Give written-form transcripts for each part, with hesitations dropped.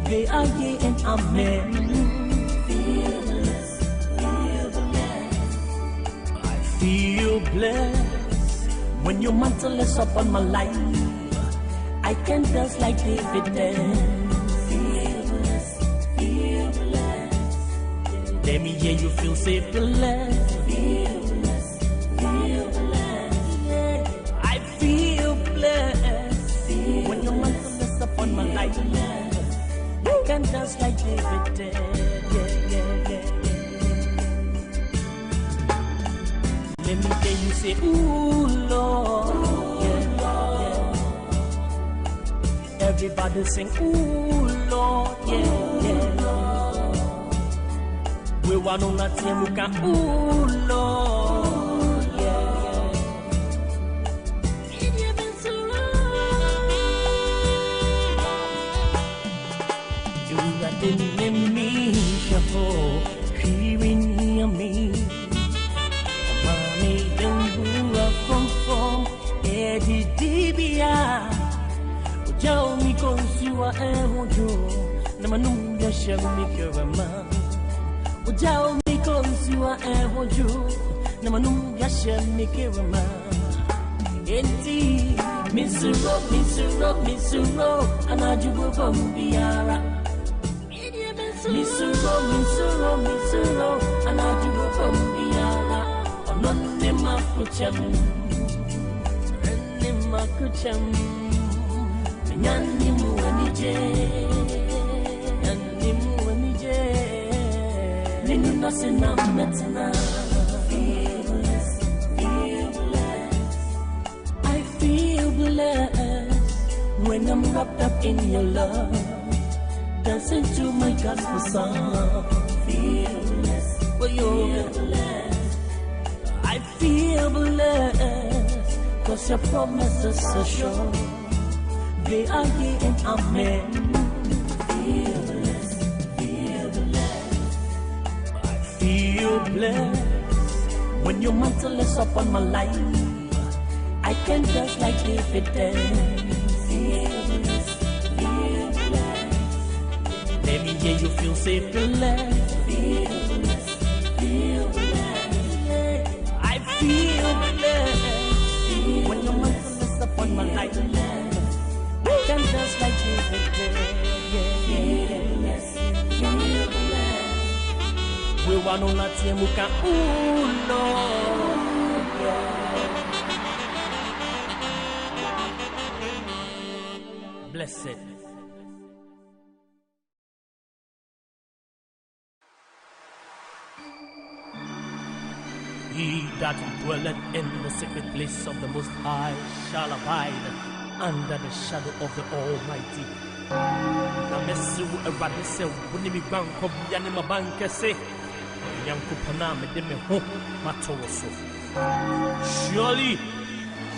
They are yea and amen. I feel blessed when your mantle is upon my life. I can dance like David dance. Feel blessed. Let me hear you feel safe, blessed. Feel blessed. I feel blessed when your mantle is upon my life. I can dance like David did. Let me hear you say, ooh, Lord. Everybody sing, ooh, Lord, We want on that team who can, ooh, Lord, You've been so long. You are the enemy, Shabbat, hearing me. Mommy, don't move up from Eddie Dibia. Tell me, cause you are a wojo. Namanunga shall make your man. Tell me, cause you are a wojo. Namanunga shall make your man. Indeed, Miss Rock, and I do go from Biara. Miss Rock, and I do go from Biara. I'm not in my kucham. And in my kucham. Yannimu anije, Ninu nasina metina. I feel blessed when I'm wrapped up in your love, dancing to my gospel song. Feel blessed, I feel blessed, 'cause your promises are sure. They are yea and amen. Feel blessed. I feel blessed when your mantle is upon my life. I can dance like David dance. Feel blessed. Let me hear you feel safe, blessed. Feel blessed. I feel blessed when your mantle is upon my life. Can dance like David did. We want on that team who can, ooh, Lord. Blessed. He that dwelleth in the secret place of the Most High shall abide under the shadow of the Almighty. Namesu eradise woni mi banko bia ne mabanka se yankopana me de me ho matoso. Surely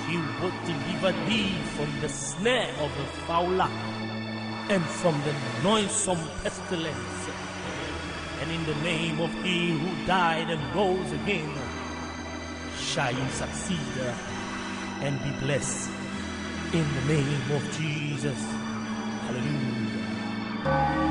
he will deliver thee from the snare of the fowler and from the noisome pestilence. And in the name of he who died and rose again shall you succeed and be blessed. In the name of Jesus. Hallelujah.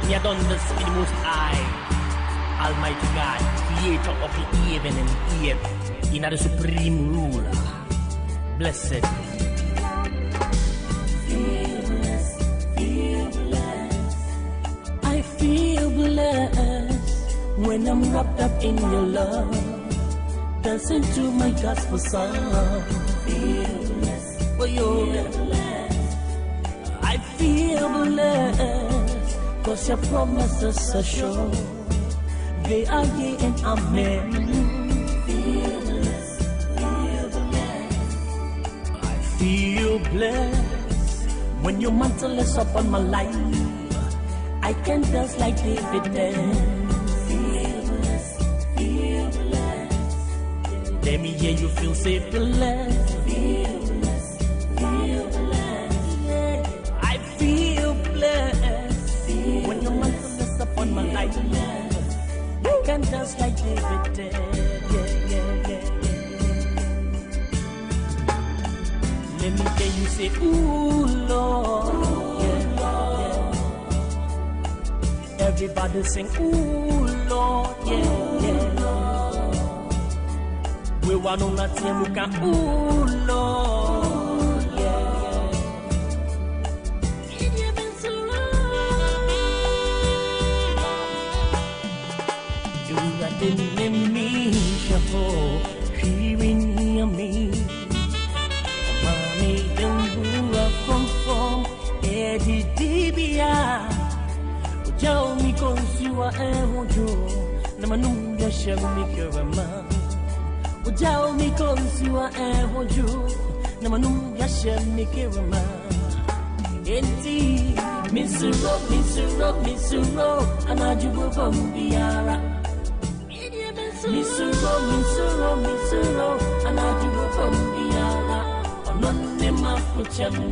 He had done this in the Most High, Almighty God, creator of the heaven and earth, in the supreme ruler. Blessed. I feel blessed when I'm wrapped up in your love, dancing to my gospel song. Feel blessed. I feel blessed, 'cause your promises are sure. They are yea and amen. Feel blessed. I feel blessed when your mantle is upon my life. I can dance like David dance. Feel blessed. Let me hear you feel safe, blessed. Feel blessed. I feel blessed when your mantle is upon my life. I dance like David did. Let me hear you say, ooh, Lord. Everybody sing, ooh, Lord, We want on that team, we can, ooh, Lord, You've been so long. You got the enemy, shuffle, hearing me. Mommy, don't move from, Eddie Dibia. Jao mi konsiwa ewojo na manu ya shemi kerama. Jao mi konsiwa ewojo na manu ya shemi kerama. Enti misuro anajubo bombiara. Misuro anajubo bombiara. Onone makucham.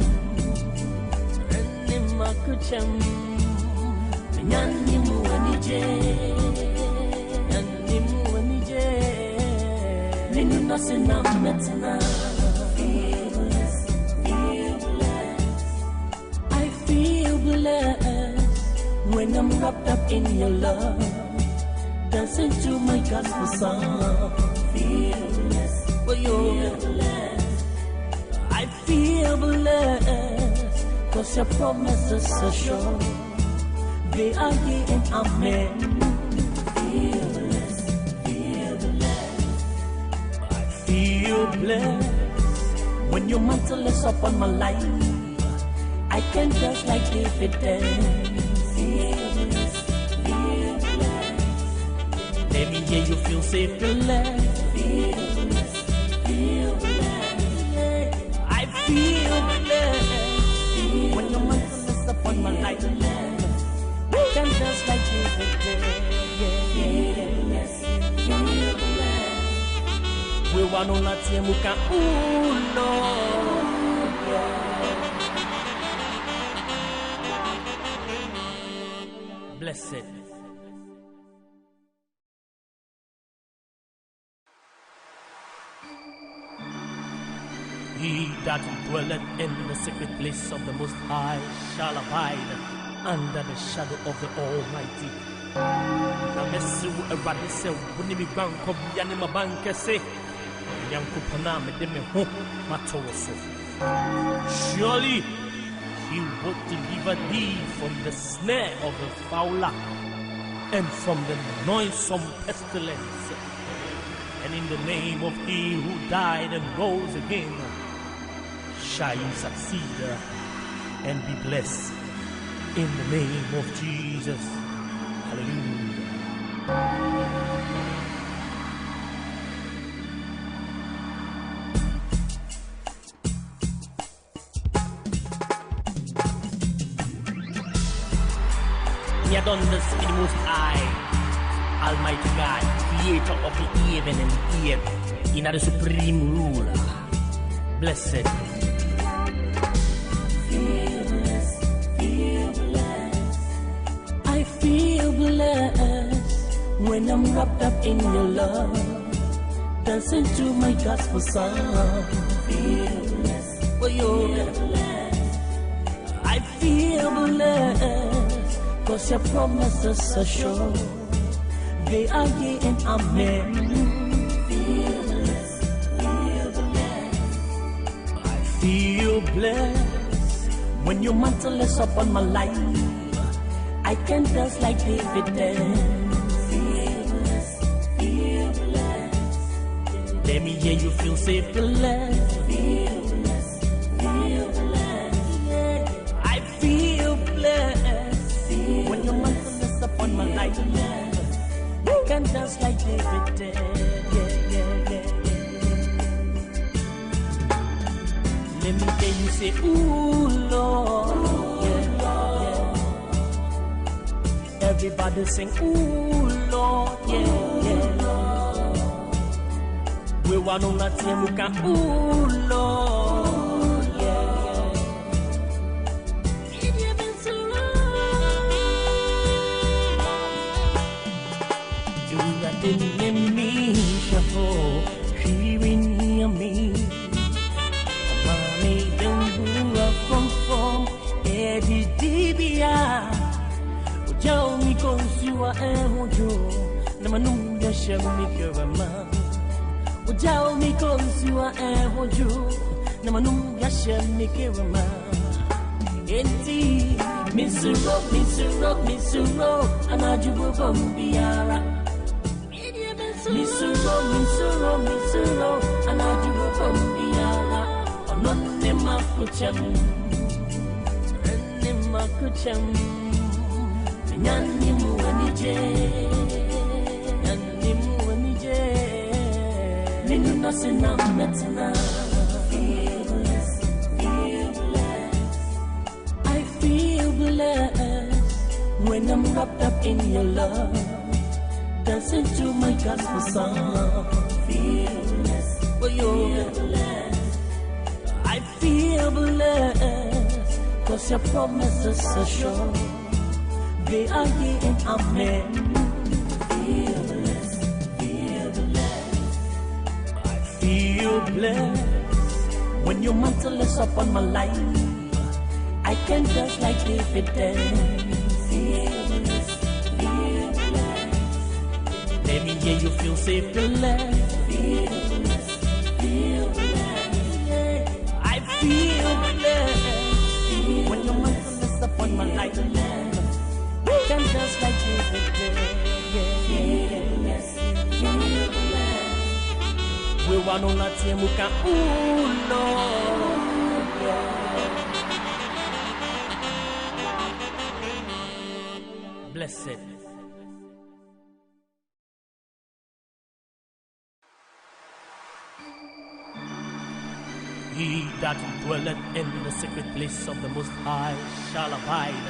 Nyanimu anije Ninu nasina metna I feel blessed when I'm wrapped up in your love, dancing to my gospel song. Feel blessed. I feel blessed 'cause your promises are sure. They are here and amen. Feel blessed. I feel blessed when your mantle is upon my life. I can dance like David dance. Feel blessed. Let me hear you feel safe, blessed. Feel blessed. I feel blessed when your mantle is upon my life. I can dance like David did. We want on that team, we can, ooh, Lord. Blessed. He that dwelleth in the secret place of the Most High shall abide under the shadow of the Almighty. Namesu eradise wunimi banko biane mabanke se yankupana medeme ho matoso. Surely he will deliver thee from the snare of the fowler and from the noisome pestilence. And in the name of he who died and rose again, shall you succeed and be blessed. In the name of Jesus. Hallelujah. He had done this in the Most High, Almighty God, creator of the heaven and the earth, in the supreme ruler. Blessed. I feel blessed when I'm wrapped up in your love, dancing to my gospel song. Feel blessed. I feel blessed 'cause your promises are sure. They are yea and amen. Feel blessed. I feel blessed when your mantle is upon my life. I can dance like David dance. Feel blessed. Let me hear you feel safe, blessed. Feel blessed. I feel blessed when your mantle is upon my life. I can dance like David did. Let me hear you say, ooh, Lord. Everybody sing, ooh, Lord, We want on that team, we can, ooh, Lord, You've been so long. You got didn't mean shuffle, hearing me. Mommy, don't up from Eddie Dibia. Tell me, Consuela, and you, Namanunga Shamikama. Tell me, Consuela, and you, Namanunga Shamikama. Enti, Mr. Rock, and I do a bombiara. Mr. Rock, and I do a bombiara. Non nema kucham, nema kucham. Nyani muanije, Ninu nasina metina. I feel blessed when I'm wrapped up in your love, dancing to my gospel song. Feel blessed, oh you're blessed. I feel blessed, 'cause your promises are sure. They are here and amen. Feel blessed, feel blessed. I feel blessed when your mantle is upon my life. I can dance like David dance. Feel blessed, feel blessed. Let me hear you feel safe, blessed. Feel blessed, feel blessed. I feel blessed when your mantle is upon my life. I can dance like David dance. We want on la tiemuka, ooh Lord. Blessed. He that dwelleth in the secret place of the Most High shall abide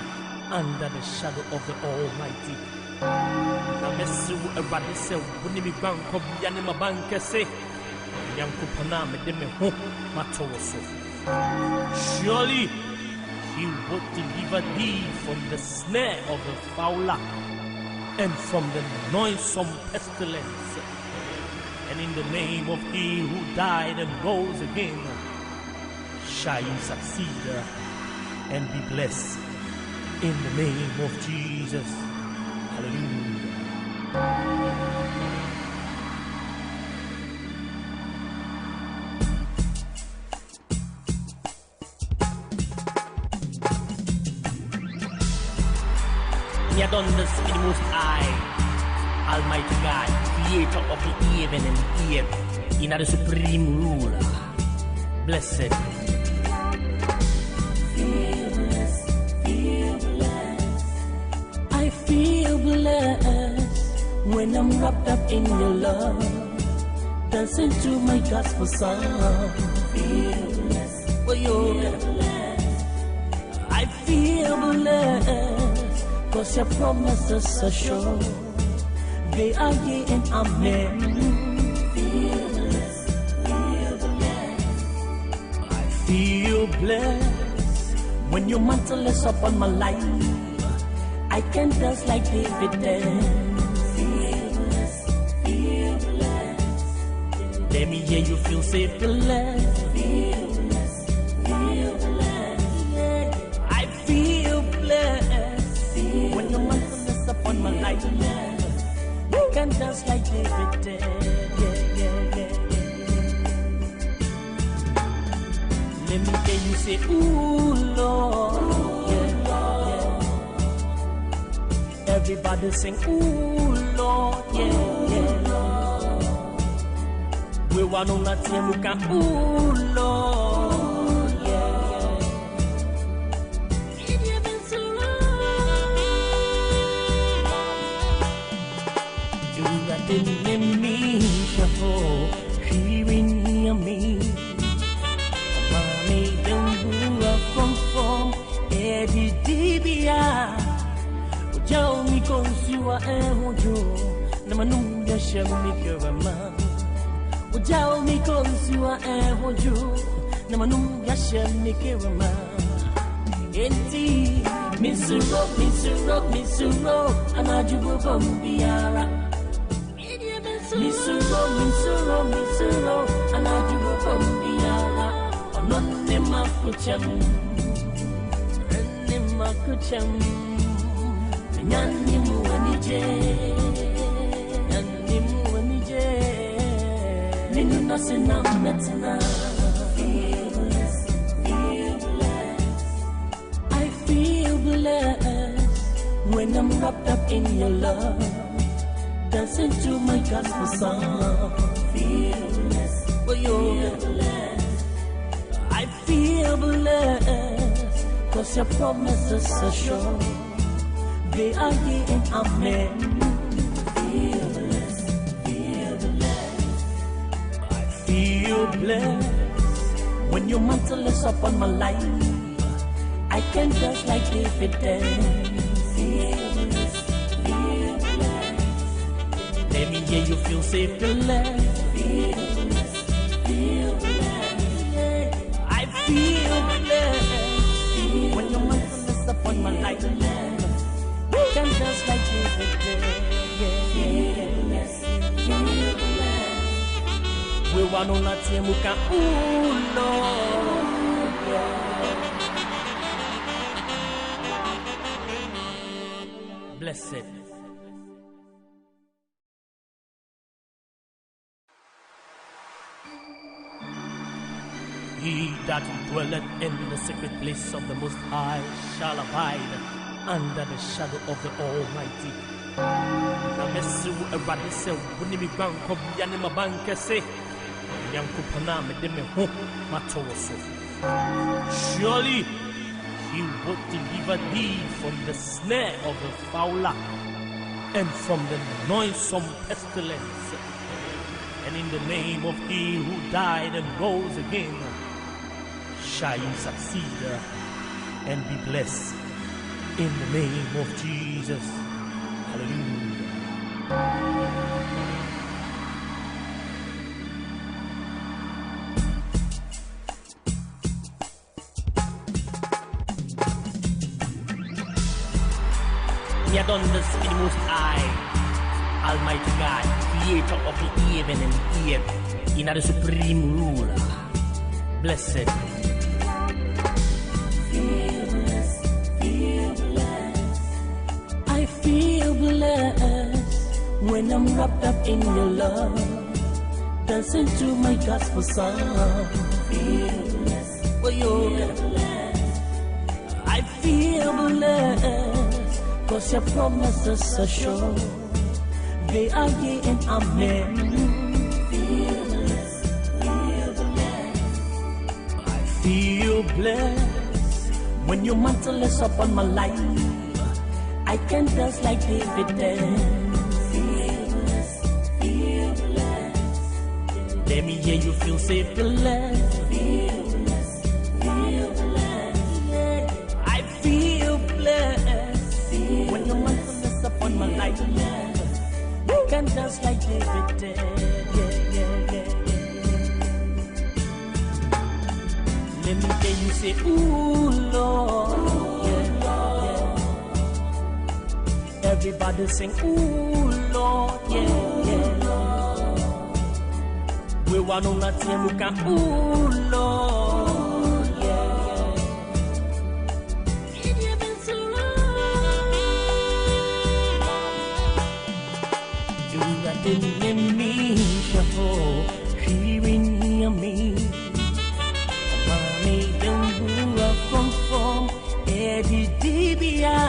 under the shadow of the Almighty. Namesu erade se woni mi gbanko bia ne mabanka se yankopana me de me ho matowo so. Surely he will deliver thee from the snare of the fowler and from the noisome pestilence. And in the name of he who died and rose again, shall you succeed and be blessed in the name of Jesus. Hallelujah. You done this in the Most High, Almighty God, creator of the heaven and earth, in the supreme ruler. Blessed. Feel blessed, feel blessed. I feel blessed when I'm wrapped up in your love, dancing to my gospel song. Feel blessed, oh you're blessed. I feel blessed, 'cause your promises are sure. They are yea and amen. Feel blessed, feel blessed. I feel blessed when your mantle is upon my life. I can dance like David dance. Feel blessed, feel blessed. Let me hear you feel safe, blessed. Feel blessed, feel blessed. I feel blessed when your mantle is upon my life. I can dance like David did. Let me hear you say, ooh, Lord. Everybody sing, ooh, Lord. We want on that team, we can, ooh, Lord. Didn't mean shuffle, hearing me. Mommy, don't go from Eddie Dibia. Tell me, Consuela, and you, Namanunga Shamikama. Tell me, Consuela, and you, Namanunga Shamikama. Enti, Mr. Rock, and I do a bombiara. makucham, ene makucham, nyani muanije, nyani muanije, ninu nasina metna. Feel blessed, feel blessed. I feel blessed when I'm wrapped up in your love, dancing to my gospel song. Feel blessed, feel blessed. I feel blessed, 'cause your promises are sure. They are here and amen. Feel blessed, feel blessed. I feel blessed when your mantle is upon my life. I can dance like David dance. Feel blessed, feel blessed. Let me hear you feel safe, blessed. Feel blessed, feel blessed. I feel blessed when your mantle is upon my life. I can dance like David did. Feel blessed, feel blessed. We want on that team who can, ooh Lord, blessed. He that dwelleth in the secret place of the Most High shall abide under the shadow of the Almighty. Namesu eradise wuni mi banko biane mabanke se yankupana me de me ho matoso. Surely he will deliver thee from the snare of the fowler and from the noisome pestilence. And in the name of he who died and rose again, shall you succeed and be blessed in the name of Jesus. Hallelujah. He had done this in the Most High, Almighty God, creator of the heaven and the earth, in the supreme ruler. Blessed. Feel blessed, feel blessed. I feel blessed when I'm wrapped up in your love, dancing to my gospel song. Feel blessed, feel blessed. I feel blessed, 'cause your promises are sure. They are yea and amen. Feel blessed, feel blessed. I feel blessed when your mantle is upon my life. I can dance like David dance. Feel blessed, feel blessed. Let me hear you feel safe, blessed. Feel blessed, feel blessed. I feel blessed when your mantle is upon my life. I can dance like David did. Let me hear you say, ooh, Lord. Everybody sing, ooh, Lord. We want on that team who can, ooh, Lord. You've been so long. You got the enemy, shuffle, hearing me. Mommy, don't from Eddie Dibia.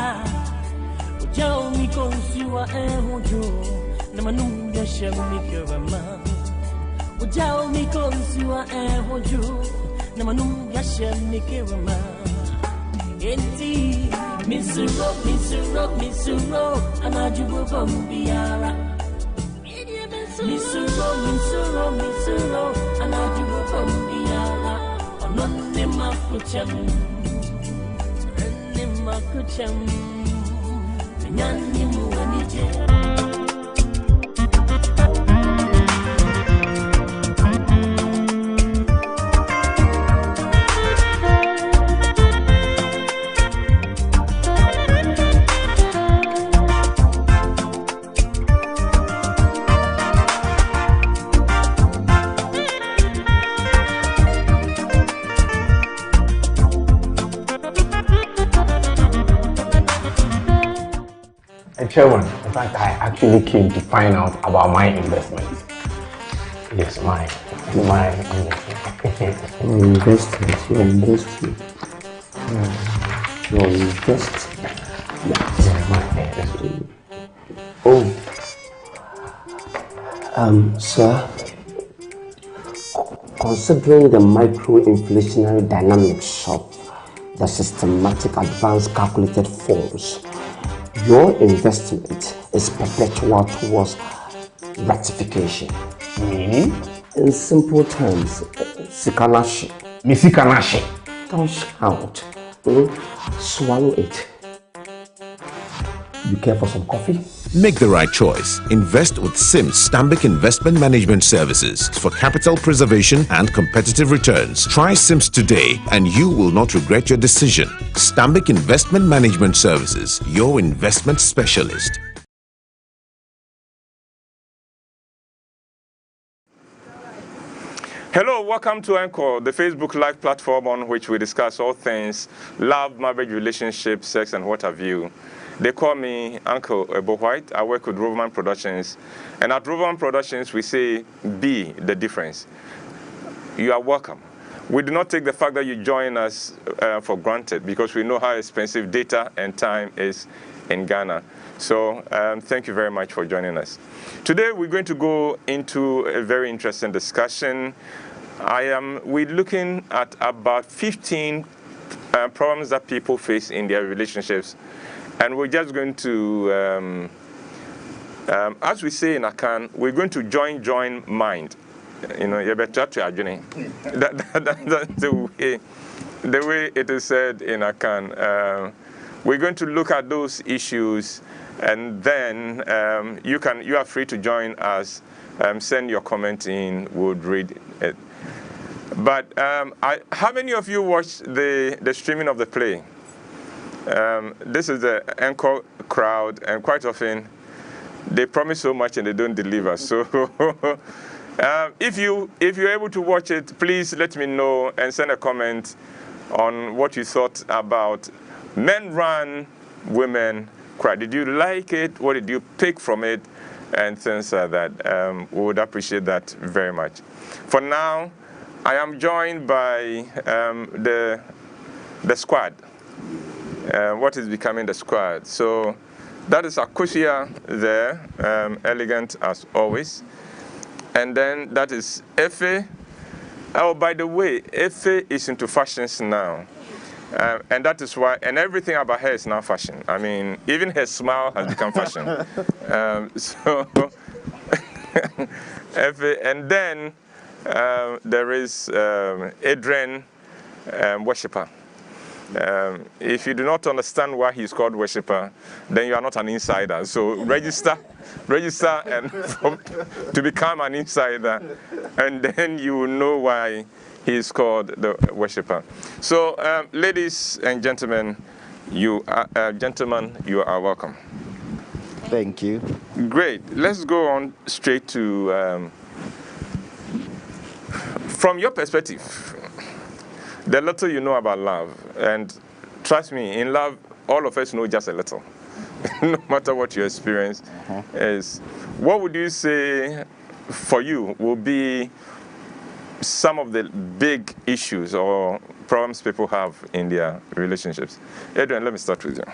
Tell me, cause you are a hojo. Namanunga Shamikama. Tell me, cause you are a hojo. Namanunga Shamikama. Indeed, Miss Rock, and I do Bombiara. Miss Rock, and I do Bombiara. Nemakucham, nyani muanije. Chairman, in fact, I actually came to find out about my investment. Yes, my investment. Your investment. Your investment. Yeah, my investment. Oh, sir, considering the micro-inflationary dynamics of the systematic advanced calculated forms, your investment is perpetual towards ratification. Meaning? In simple terms, Sikanashi. Misikanashi. Don't shout. Swallow it. You care for some coffee? Make the right choice. Invest with SIMS Stanbic Investment Management Services for capital preservation and competitive returns. Try SIMS today and you will not regret your decision. Stanbic Investment Management Services, your investment specialist. Hello, welcome to Encore, the Facebook Live platform on which we discuss all things love, marriage, relationships, sex, and what have you. They call me Uncle Whyte. I work with Roverman Productions. And at Roverman Productions, we say, be the difference. You are welcome. We do not take the fact that you join us for granted because we know how expensive data and time is in Ghana. So thank you very much for joining us. Today, we're going to go into a very interesting discussion. We're looking at about 15 problems that people face in their relationships. And we're just going to, as we say in Akan, we're going to join mind. You know, you better to your journey. That's the way it is said in Akan. We're going to look at those issues, and then you are free to join us. Send your comment in. We'll read it. But how many of you watched the streaming of the play? This is the Encore crowd, and quite often they promise so much and they don't deliver. So if you're able to watch it, please let me know and send a comment on what you thought about Men Run, Women Cry. Did you like it? What did you pick from it? And things like that. We would appreciate that very much. For now, I am joined by the squad. What is becoming the squad? So that is Akosia there, elegant as always. And then that is Efe. Oh, by the way, Efe is into fashions now. And that is why, and everything about her is now fashion. I mean, even her smile has become fashion. So, Efe, and then there is E13 worshipper. If you do not understand why he's called worshipper, then you are not an insider. So register and to become an insider, and then you will know why he's called the worshipper. So ladies and gentlemen, you are welcome. Thank you. Great. Let's go on straight to from your perspective. The little you know about love, and trust me, in love, all of us know just a little, no matter what your experience is. What would you say for you will be some of the big issues or problems people have in their relationships? Adrian, let me start with you.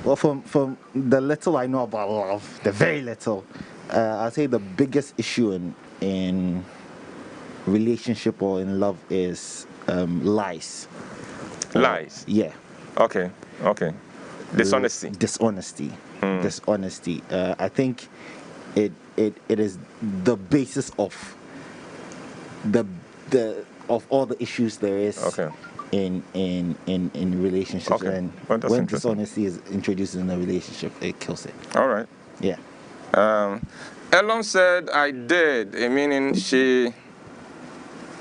Well, from the little I know about love, the very little, I'd say the biggest issue in relationship or in love is lies. Lies? Yeah. Okay. Dishonesty. Dishonesty. I think it is the basis of of all the issues there is in relationships. Okay. And well, when dishonesty is introduced in a relationship, it kills it. All right. Yeah. Elon said I did, meaning she.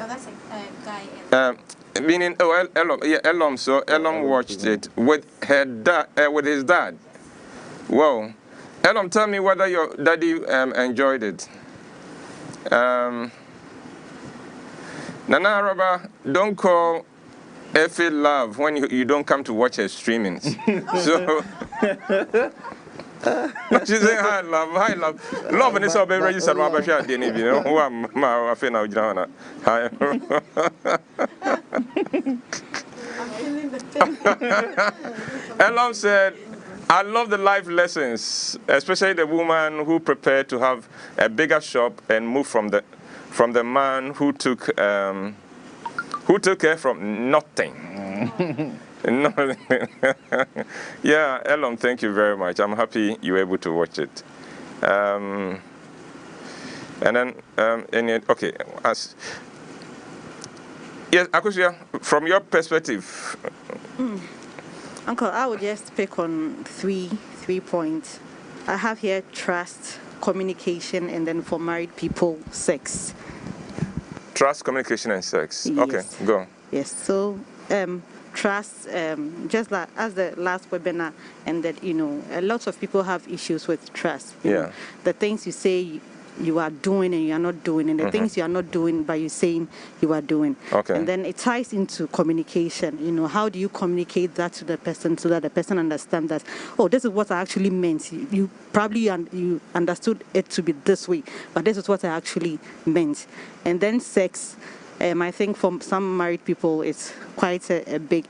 Oh, that's a guy. Meaning, Elon. Yeah, Elon. So Elon watched it with with his dad. Whoa. Elon, tell me whether your daddy enjoyed it. Nana Araba, don't call Effie love when you don't come to watch her streamings. So she's saying hi love. Love and it's all been registered. My baby, I didn't even know who I'm. I feel now, Joanna. Hi. Elon said, I love the life lessons, especially the woman who prepared to have a bigger shop and move from the man who took her from nothing. Yeah, Elon, thank you very much. I'm happy you were able to watch it. And then, okay, yes, Akusia, from your perspective. Uncle, I would just pick on three points. I have here trust, communication, and then for married people, sex. Trust, communication, and sex. Yes. Okay, go. Yes. So, trust, just like as the last webinar ended, a lot of people have issues with trust. You know, the things you say you are doing and you are not doing, and the things you are not doing but you're saying you are doing. Okay. And then it ties into communication. How do you communicate that to the person so that the person understands that, oh, this is what I actually meant. You probably you understood it to be this way, but this is what I actually meant. And then sex. I think for some married people, it's quite a big...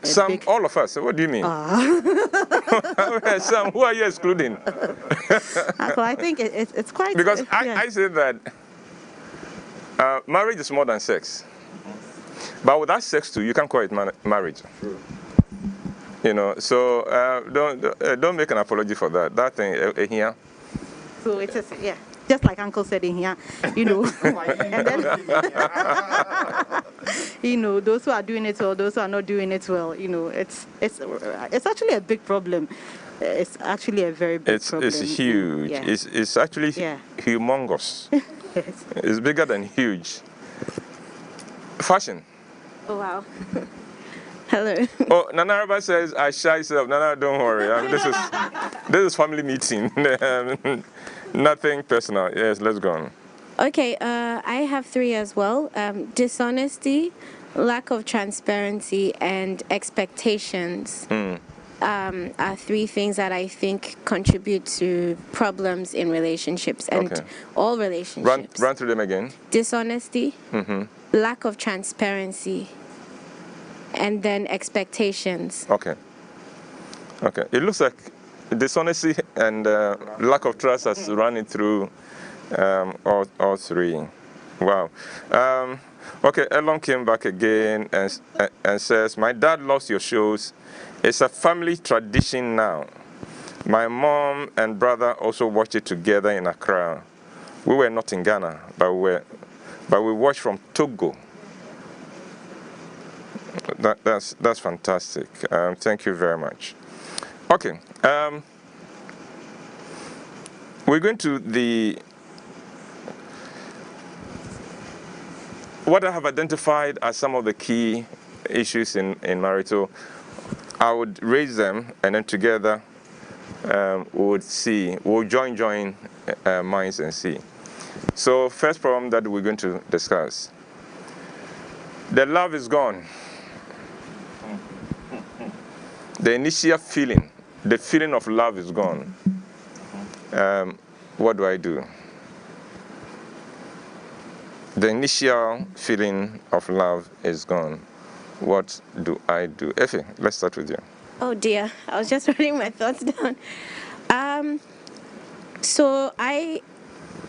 all of us. What do you mean? Some, who are you excluding? So I think it's quite... Because I say that marriage is more than sex. But without sex too, you can't call it marriage. So don't make an apology for that. That thing here. So it's just, just like Uncle said in here, and then, those who are doing it well, those who are not doing it well, it's actually a big problem. It's actually a very big problem. It's huge. Yeah. It's actually humongous. It's bigger than huge. Fashion. Oh, wow. Hello. Oh, Nanaraba says, I shy self. Nana, don't worry. This is family meeting. Nothing personal. Yes, let's go on. Okay, I have 3 as well. Dishonesty, lack of transparency, and expectations are 3 things that I think contribute to problems in relationships and all relationships. Run through them again. Dishonesty, lack of transparency, and then expectations. Okay. It looks like dishonesty and lack of trust has run it through all 3. Wow. Okay, Elon came back again and says, my dad loves your shows. It's a family tradition now. My mom and brother also watch it together in Accra. We were not in Ghana, but we watched from Togo. That's fantastic. Thank you very much. Okay. We're going to what I have identified as some of the key issues in marital. I would raise them, and then together we'll join minds and see. So first problem that we're going to discuss. The love is gone. The initial feeling, the feeling of love is gone. What do I do? The initial feeling of love is gone. What do I do? Effie, let's start with you. Oh dear, I was just writing my thoughts down.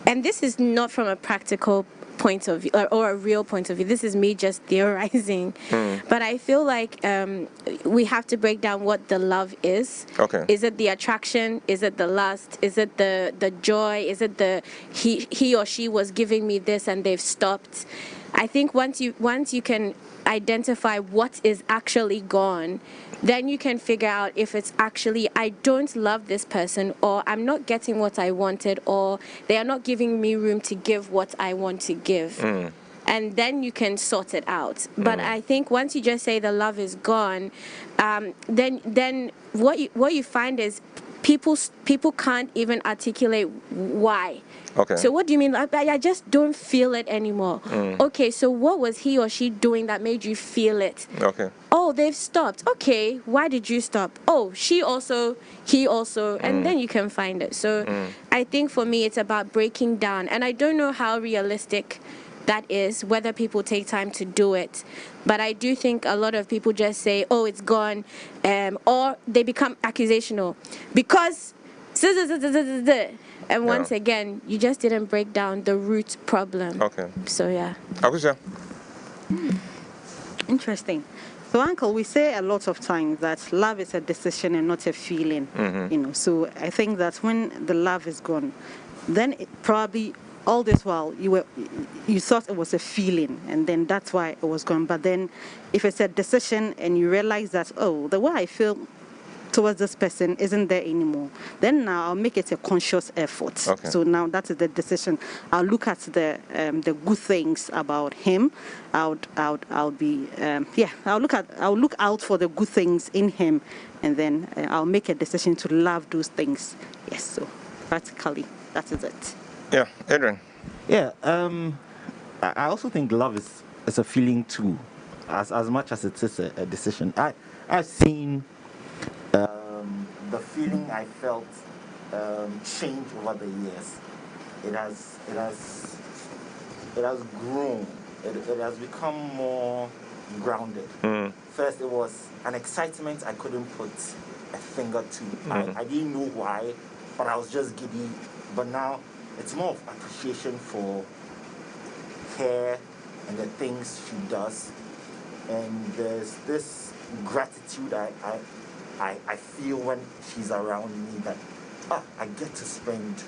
And this is not from a practical point of view or a real point of view. This is me just theorizing. But I feel like we have to break down what the love is. Okay. Is it the attraction? Is it the lust? Is it the joy? Is it the he or she was giving me this and they've stopped? I think once you can identify what is actually gone, then you can figure out if it's actually I don't love this person, or I'm not getting what I wanted, or they are not giving me room to give what I want to give. And then you can sort it out. But I think once you just say the love is gone, then what you find is people can't even articulate why. Okay. So what do you mean? I just don't feel it anymore. Okay, so what was he or she doing that made you feel it? Okay. Oh, they've stopped. Okay, why did you stop? Oh, she also, he also, and then you can find it. So I think for me, it's about breaking down. And I don't know how realistic that is, whether people take time to do it. But I do think a lot of people just say, oh, it's gone, or they become accusational because, and once again, you just didn't break down the root problem. Okay. So, yeah. Akusha? Interesting. So, Uncle, we say a lot of times that love is a decision and not a feeling. You know, so I think that when the love is gone, then probably all this while you thought it was a feeling, and then that's why it was gone. But then, if it's a decision and you realize that, oh, the way I feel towards this person isn't there anymore, then now I'll make it a conscious effort. Okay. So now that is the decision. I'll look at the good things about him. I'll look out for the good things in him, and then I'll make a decision to love those things. Yes. So practically, that is it. Yeah, Adrian. Yeah, I also think love is a feeling too, as much as it is a decision. I've seen the feeling I felt change over the years. It has grown. It has become more grounded. First, it was an excitement I couldn't put a finger to. I didn't know why, but I was just giddy. But now it's more of appreciation for her and the things she does, and there's this gratitude I feel when she's around me, that I get to spend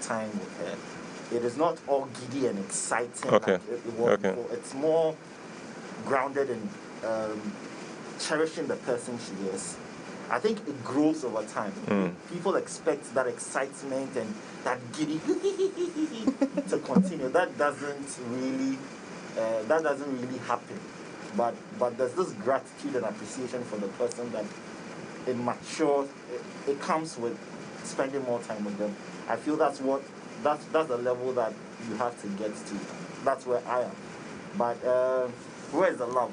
time with her. It is not all giddy and exciting like it was before. It's more grounded in cherishing the person she is. I think it grows over time. People expect that excitement and that giddy to continue. That doesn't really happen. But there's this gratitude and appreciation for the person that it matures. It comes with spending more time with them. I feel that's the level that you have to get to. That's where I am. But where is the love?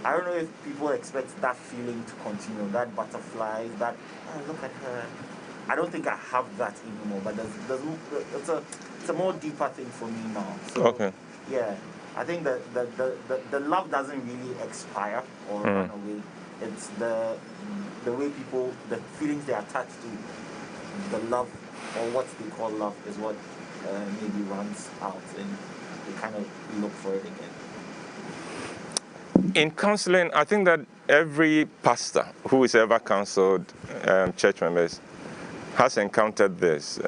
I don't know if people expect that feeling to continue, that butterfly, that look at her. I don't think I have that anymore. But it's a more deeper thing for me now. So yeah, I think that the love doesn't really expire or run away. It's the way people, the feelings they attach to the love, or what they call love, is what maybe runs out, and they kind of look for it again. In counseling, I think that every pastor who has ever counseled church members has encountered this.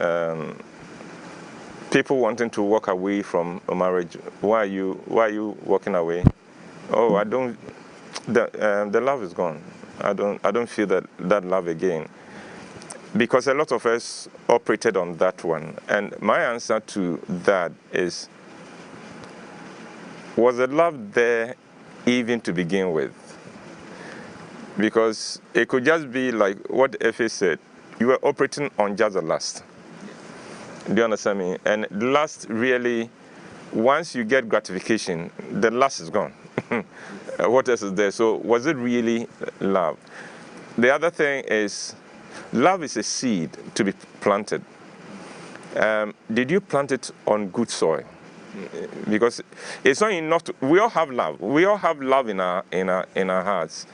People wanting to walk away from a marriage. Why are you walking away? Oh, I don't. The love is gone. I don't feel that love again. Because a lot of us operated on that one. And my answer to that is, was the love there even to begin with? Because it could just be like what Effie said, you were operating on just the lust. Do you understand me? And the lust really, once you get gratification, the lust is gone. What else is there? So was it really love? The other thing is, love is a seed to be planted. Did you plant it on good soil? Because it's not enough to, we all have love. We all have love in our hearts.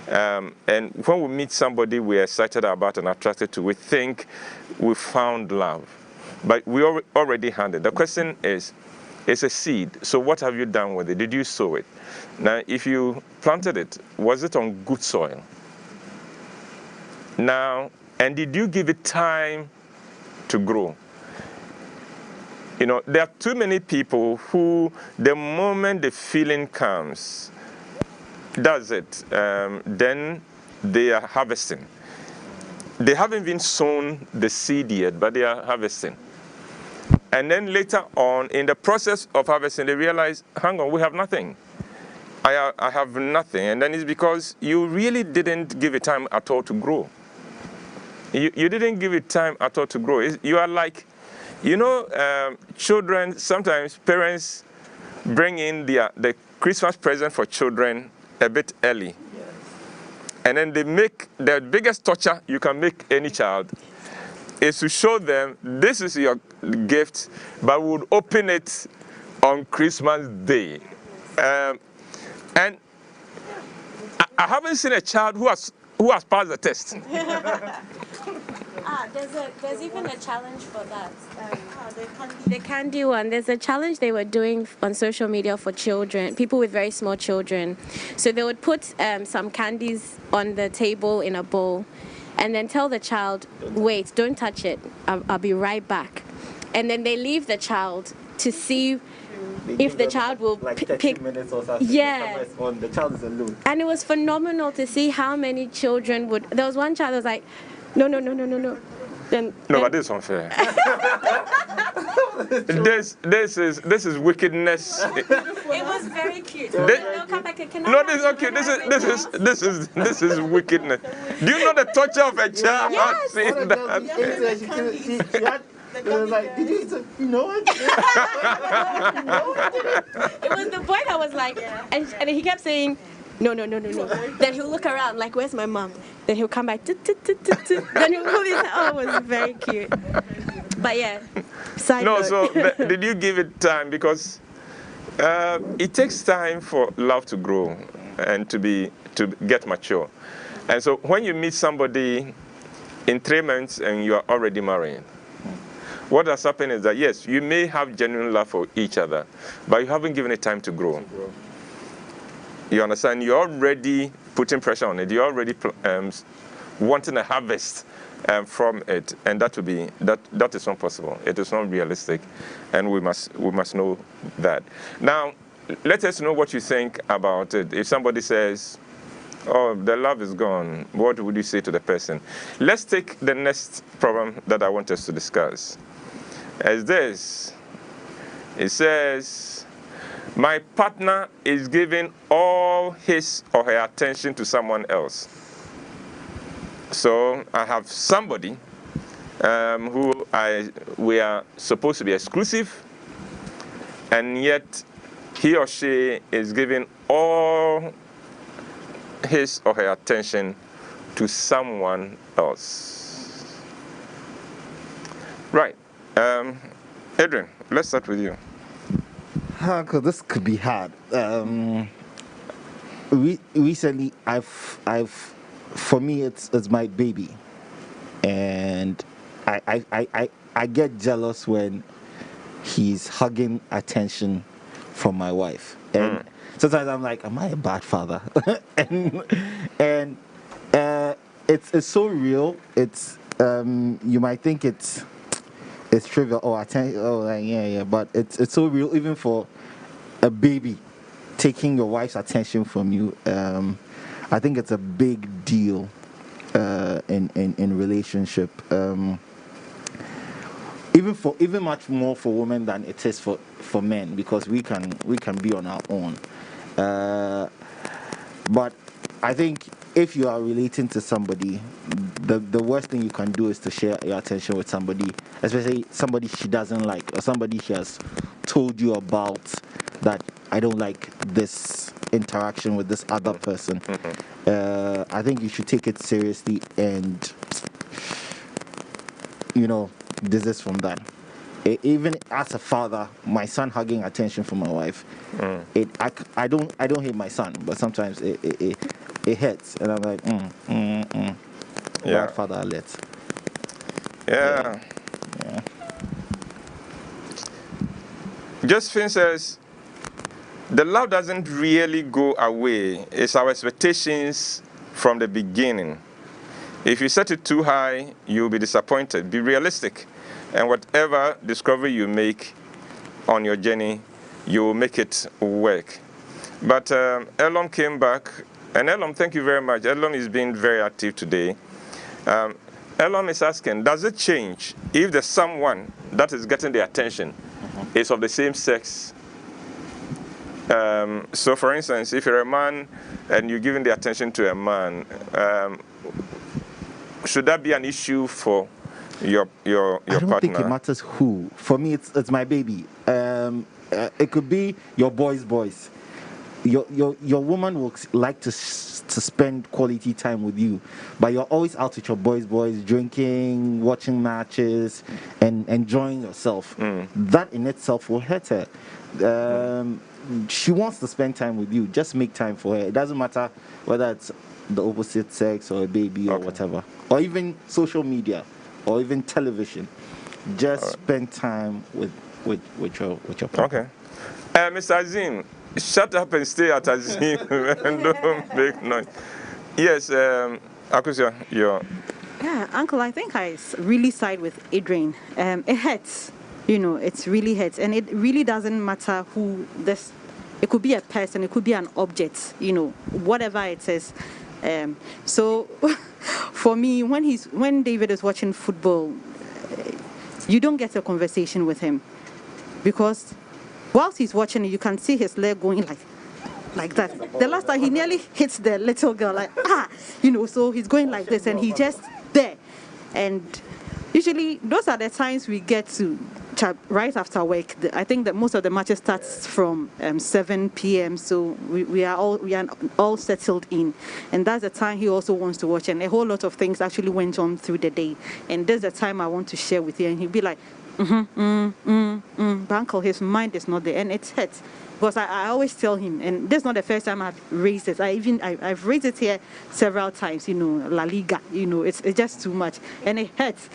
And when we meet somebody we're excited about and attracted to, we think we found love. But we already had it. The question is, it's a seed. So what have you done with it? Did you sow it? Now, if you planted it, was it on good soil? Now, and did you give it time to grow? You know, there are too many people who, the moment the feeling comes, that's it. Then they are harvesting. They haven't even sown the seed yet, but they are harvesting. And then later on, in the process of harvesting, they realize, hang on, we have nothing. I have nothing. And then it's because you really didn't give it time at all to grow. You didn't give it time at all to grow. You are like, children, sometimes parents bring in the Christmas present for children a bit early. Yes. And then they make the biggest torture you can make any child is to show them this is your gift, but we would open it on Christmas Day. And I haven't seen a child who has passed the test. There's even a challenge for that. The candy one. There's a challenge they were doing on social media for children, people with very small children. So they would put some candies on the table in a bowl, and then tell the child, "Wait, don't touch it. I'll be right back." And then they leave the child to see if the child will pick minutes or something. Yeah. The child is alone. And it was phenomenal to see how many children would. There was one child that was like, no. Then but this is unfair. this is wickedness. It was very cute. They'll come back. This is okay. This is wickedness. Do you know the torture of a child? Yes. Seeing that? It was like, did you eat it? No, I didn't. It was the boy that was like, and he kept saying, no. Then he'll look around like, where's my mom? Then he'll come back. Then he'll pull his. Oh, it was very cute. But yeah. So did you give it time? Because it takes time for love to grow and to get mature. And so when you meet somebody in 3 months and you are already married, what has happened is that, yes, you may have genuine love for each other, but you haven't given it time to grow. You understand? You're already putting pressure on it. You're already wanting a harvest from it, and that is not possible. It is not realistic, and we must know that. Now, let us know what you think about it. If somebody says, "Oh, the love is gone," what would you say to the person? Let's take the next problem that I want us to discuss. As this, it says, "My partner is giving all his or her attention to someone else." So I have somebody we are supposed to be exclusive, and yet he or she is giving all his or her attention to someone else. Right. Adrian, let's start with you. This could be hard. Recently, for me, it's my baby, and I get jealous when he's hugging attention from my wife, and sometimes I'm like, am I a bad father? and it's so real. It's you might think it's trivial. But it's so real, even for a baby taking your wife's attention from you. I think it's a big deal in relationship. Even much more for women than it is for men, because we can be on our own. But I think if you are relating to somebody, the worst thing you can do is to share your attention with somebody, especially somebody she doesn't like, or somebody she has told you about that I don't like this interaction with this other person. I think you should take it seriously and desist from that. Even as a father, my son hugging attention from my wife, I don't hate my son, but sometimes it hurts, and I'm like, bad father alert. Yeah. Josephine says, the love doesn't really go away. It's our expectations from the beginning. If you set it too high, you'll be disappointed. Be realistic. And whatever discovery you make on your journey, you will make it work. But Elom came back. And Elom, thank you very much. Elom is being very active today. Elom is asking, does it change if the someone that is getting the attention is of the same sex? So, for instance, if you're a man and you're giving the attention to a man, should that be an issue for your I don't partner? think it matters who. For me, it's my baby. It could be your boy's voice. Your woman will like to spend quality time with you, but you're always out with your boys, drinking, watching matches, and enjoying yourself. That in itself will hurt her. She wants to spend time with you. Just make time for her. It doesn't matter whether it's the opposite sex or a baby or whatever, or even social media, or even television. Just spend time with your partner. Okay. Mr. Azim, shut up and stay at Azim and don't make noise. Yes, Akusia, Yeah, Uncle, I think I really side with Adrian. It hurts, it really hurts. And it really doesn't matter who this, it could be a person, it could be an object, whatever it is. So for me, when David is watching football, you don't get a conversation with him, because whilst he's watching, you can see his leg going like that. The last time he nearly hits the little girl, so he's going like this, and he's just there. And usually those are the times we get to chat right after work. I think that most of the matches starts from 7 p.m. So we are all settled in, and that's the time he also wants to watch. And a whole lot of things actually went on through the day, and that's the time I want to share with you. And he'll be like, but Uncle, his mind is not there, and it hurts. Because I always tell him, and this is not the first time I've raised it. I've raised it here several times. La Liga. It's just too much, and it hurts.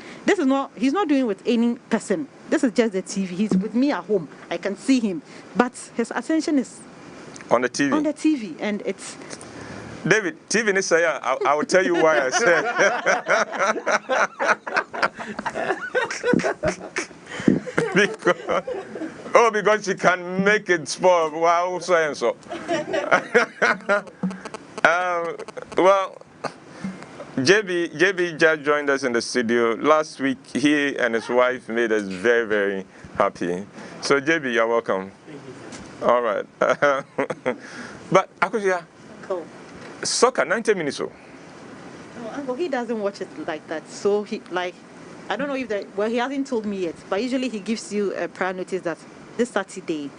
He's not doing it with any person. This is just the TV. He's with me at home. I can see him, but his attention is on the TV. On the TV, and it's. David, TV Nisaya, I will tell you why I said. Because she can make it spoil. Wow, so and so. Well, JB just joined us in the studio. Last week, he and his wife made us very, very happy. So, JB, you're welcome. Thank you. All right. But, Akusia, Cool. Soccer, 90 minutes. No, Uncle, he doesn't watch it like that. So I don't know if he hasn't told me yet, but usually he gives you a prior notice that this Saturday,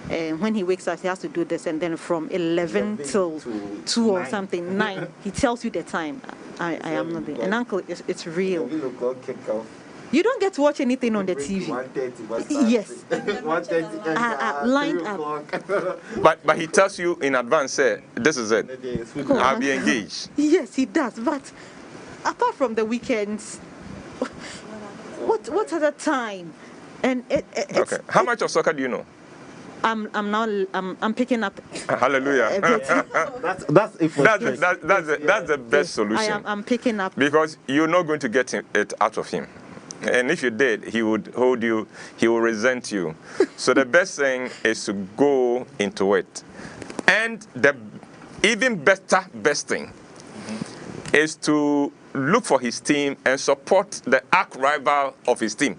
when he wakes up, he has to do this, and then from 11 till 2 or 9, he tells you the time. I am not there. And Uncle, it's real. You don't get to watch anything on the TV. Yes. 1:30 lined up. But he tells you in advance, this is it. I'll be engaged. Yes, he does. But apart from the weekends, what other time? And okay. How much of soccer do you know? I'm picking up. Hallelujah. That's the best solution. I'm picking up, because you're not going to get it out of him. And if you did, he would hold you, he will resent you. So the best thing is to go into it. And the even best thing is to look for his team and support the arch rival of his team.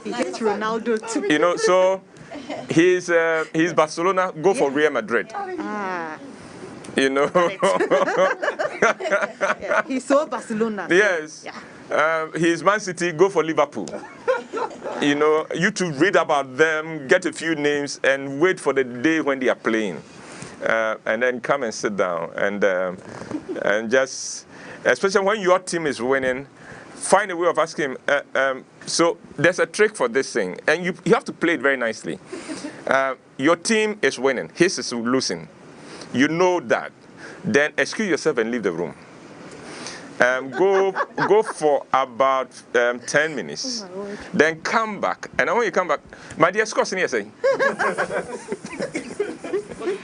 He hates Ronaldo too. So he's Barcelona, go for Real Madrid. Yeah, he's so Barcelona. Yes. Yeah. He's Man City, go for Liverpool. You to read about them, get a few names, and wait for the day when they are playing, and then come and sit down and just, especially when your team is winning, find a way of asking him. So there's a trick for this thing, and you have to play it very nicely. Your team is winning, his is losing. You know that. Then excuse yourself and leave the room. Go for about 10 minutes. Oh, then come back. And when you come back, my dear, score in here saying.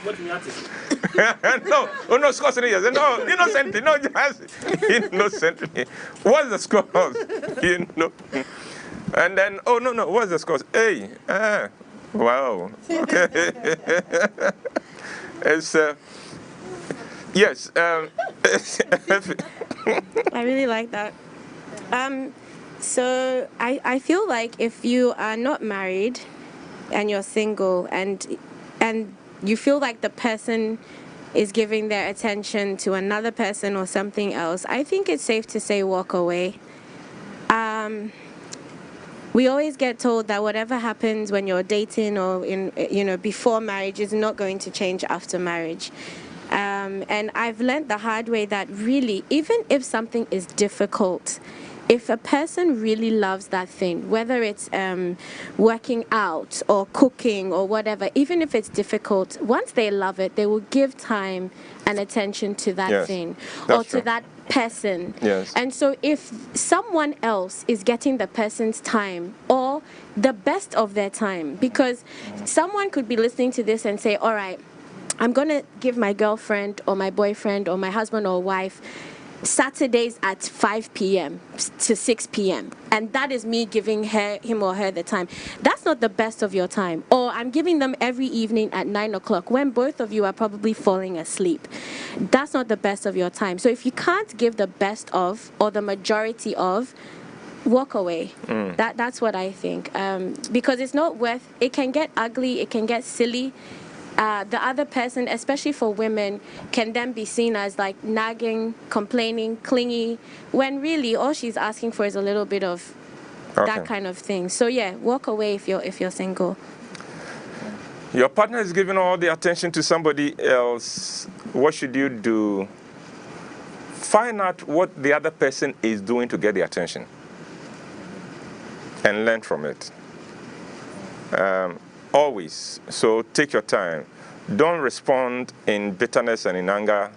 What do you have to No, no, score in here. No, innocently. No, just innocently. What's the score? And then, oh, no, what's the score? Hey, wow. Okay. It's, yes. I really like that. So I feel like if you are not married and you're single and you feel like the person is giving their attention to another person or something else, I think it's safe to say walk away. We always get told that whatever happens when you're dating or before marriage is not going to change after marriage. And I've learned the hard way that really, even if something is difficult, if a person really loves that thing, whether it's working out or cooking or whatever, even if it's difficult, once they love it, they will give time and attention to that thing or to that person. Yes. And so if someone else is getting the person's time or the best of their time, because someone could be listening to this and say, all right, I'm going to give my girlfriend or my boyfriend or my husband or wife Saturdays at 5 p.m. to 6 p.m. and that is me giving him or her the time. That's not the best of your time. Or I'm giving them every evening at 9 o'clock when both of you are probably falling asleep. That's not the best of your time. So if you can't give the best of or the majority of, walk away. That's what I think. Because it's not worth, it can get ugly, it can get silly. The other person, especially for women, can then be seen as like nagging, complaining, clingy, when really all she's asking for is a little bit of that kind of thing. So yeah, walk away if you're single. Your partner is giving all the attention to somebody else. What should you do? Find out what the other person is doing to get the attention and learn from it. Always. So take your time. Don't respond in bitterness and in anger,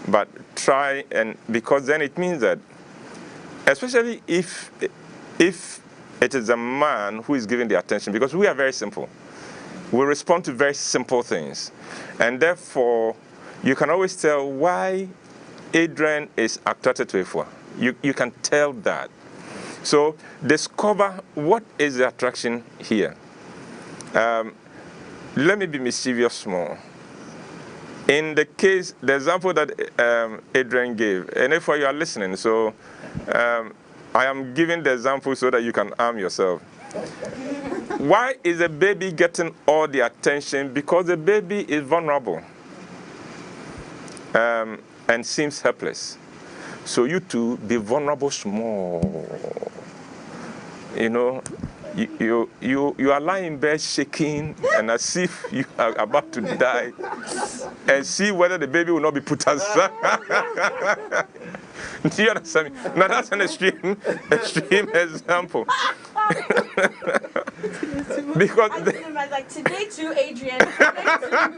but try, and because then it means that, especially if it is a man who is giving the attention, because we are very simple. We respond to very simple things. And therefore, you can always tell why Adrian is attracted to Efua. You can tell that. So discover what is the attraction here. Let me be mischievous small. In the case, the example that Adrian gave, and if you are listening, so I am giving the example so that you can arm yourself. Why is a baby getting all the attention? Because the baby is vulnerable and seems helpless. So you too, be vulnerable small. You know, you are lying in bed shaking and as if you are about to die, and see whether the baby will not be put aside. Do you understand me? Now that's an extreme example. Because I was like, today too, Adrian. Today too. Like,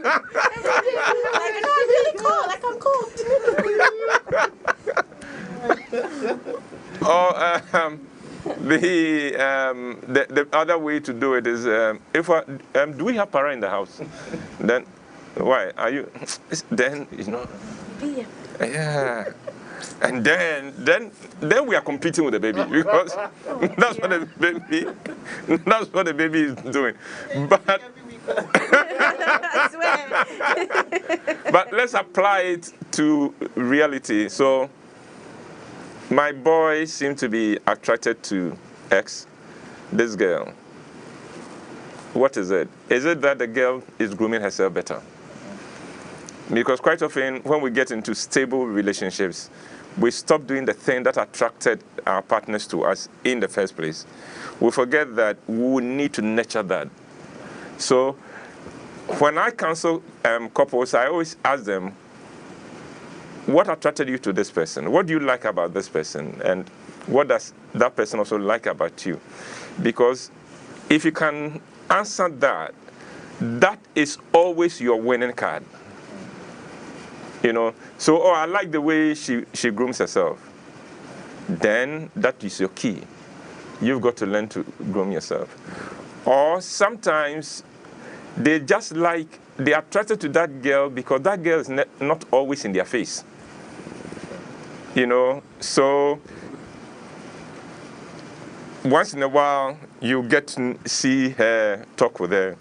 no, I'm really cool. Like, I'm cool. The other way to do it is do we have para in the house? Then why are you? Then yeah. And then we are competing with the baby because that's what the baby is doing. But but let's apply it to reality. So my boy seemed to be attracted to X, this girl. What is it? Is it that the girl is grooming herself better? Because quite often when we get into stable relationships, we stop doing the thing that attracted our partners to us in the first place. We forget that we need to nurture that. So when I counsel couples, I always ask them, what attracted you to this person? What do you like about this person? And what does that person also like about you? Because if you can answer that, that is always your winning card. You know, so, I like the way she grooms herself. Then that is your key. You've got to learn to groom yourself. Or sometimes they're attracted to that girl because that girl is not always in their face. You know, so once in a while you get to see her, talk with her.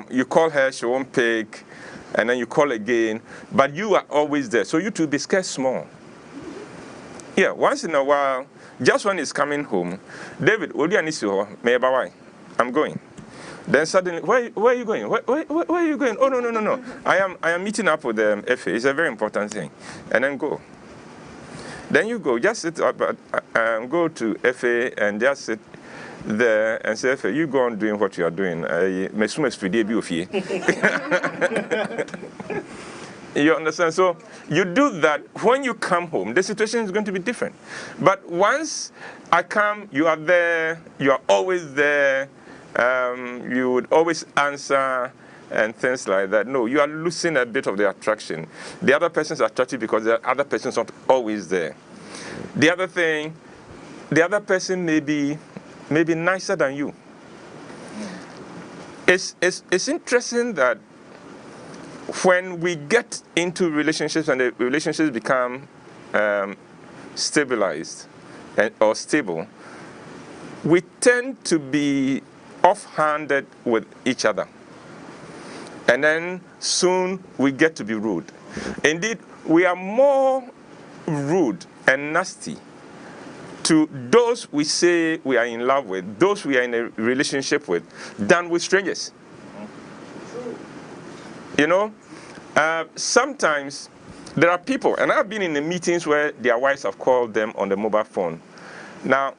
You call her, she won't pick. And then you call again, but you are always there. So you two be scared small. Yeah, once in a while, just when he's coming home, David, I'm going. Then suddenly, where are you going? Where are you going? Oh, no. I am meeting up with the FA. It's a very important thing. And then go. Then you go, just sit up, go to FA and just sit there and say, FA, you go on doing what you are doing. You understand? So you do that. When you come home, the situation is going to be different. But once I come, you are there, you are always there, you would always answer and things like that. No, you are losing a bit of the attraction. The other person is attractive because the other person is not always there. The other thing, the other person may be nicer than you. It's interesting that when we get into relationships and the relationships become stabilized or stable, we tend to be off-handed with each other. And then soon we get to be rude. Indeed, we are more rude and nasty to those we say we are in love with, those we are in a relationship with, than with strangers. You know, sometimes there are people, and I've been in the meetings where their wives have called them on the mobile phone. Now,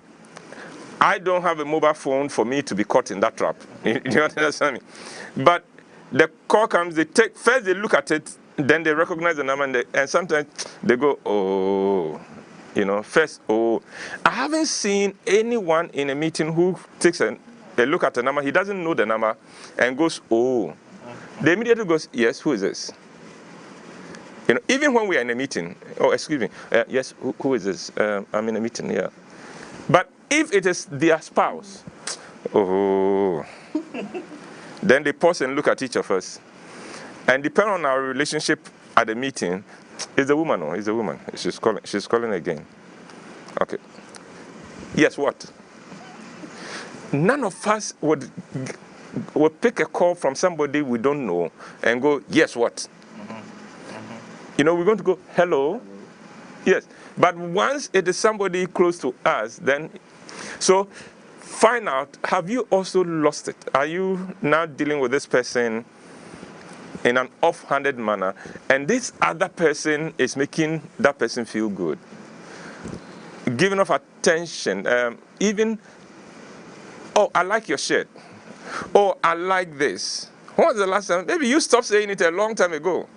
I don't have a mobile phone for me to be caught in that trap. You understand me? But the call comes, first they look at it, then they recognize the number, and sometimes they go, oh, you know, first, oh. I haven't seen anyone in a meeting who takes a look at the number, he doesn't know the number, and goes, oh. They immediately goes, yes, who is this? You know, even when we are in a meeting, oh, excuse me, yes, who is this? I'm in a meeting, yeah. But if it is their spouse, oh, then they pause and look at each of us. And depending on our relationship at the meeting, is the woman or is the woman? She's calling again. Okay. Yes, what? None of us would pick a call from somebody we don't know and go, yes, what? You know, we're going to go, hello. Yes. But once it is somebody close to us, then, so find out, have you also lost it? Are you now dealing with this person in an off-handed manner, and this other person is making that person feel good? Giving off attention, even, oh, I like your shirt. Oh, I like this. When was the last time? Maybe you stopped saying it a long time ago.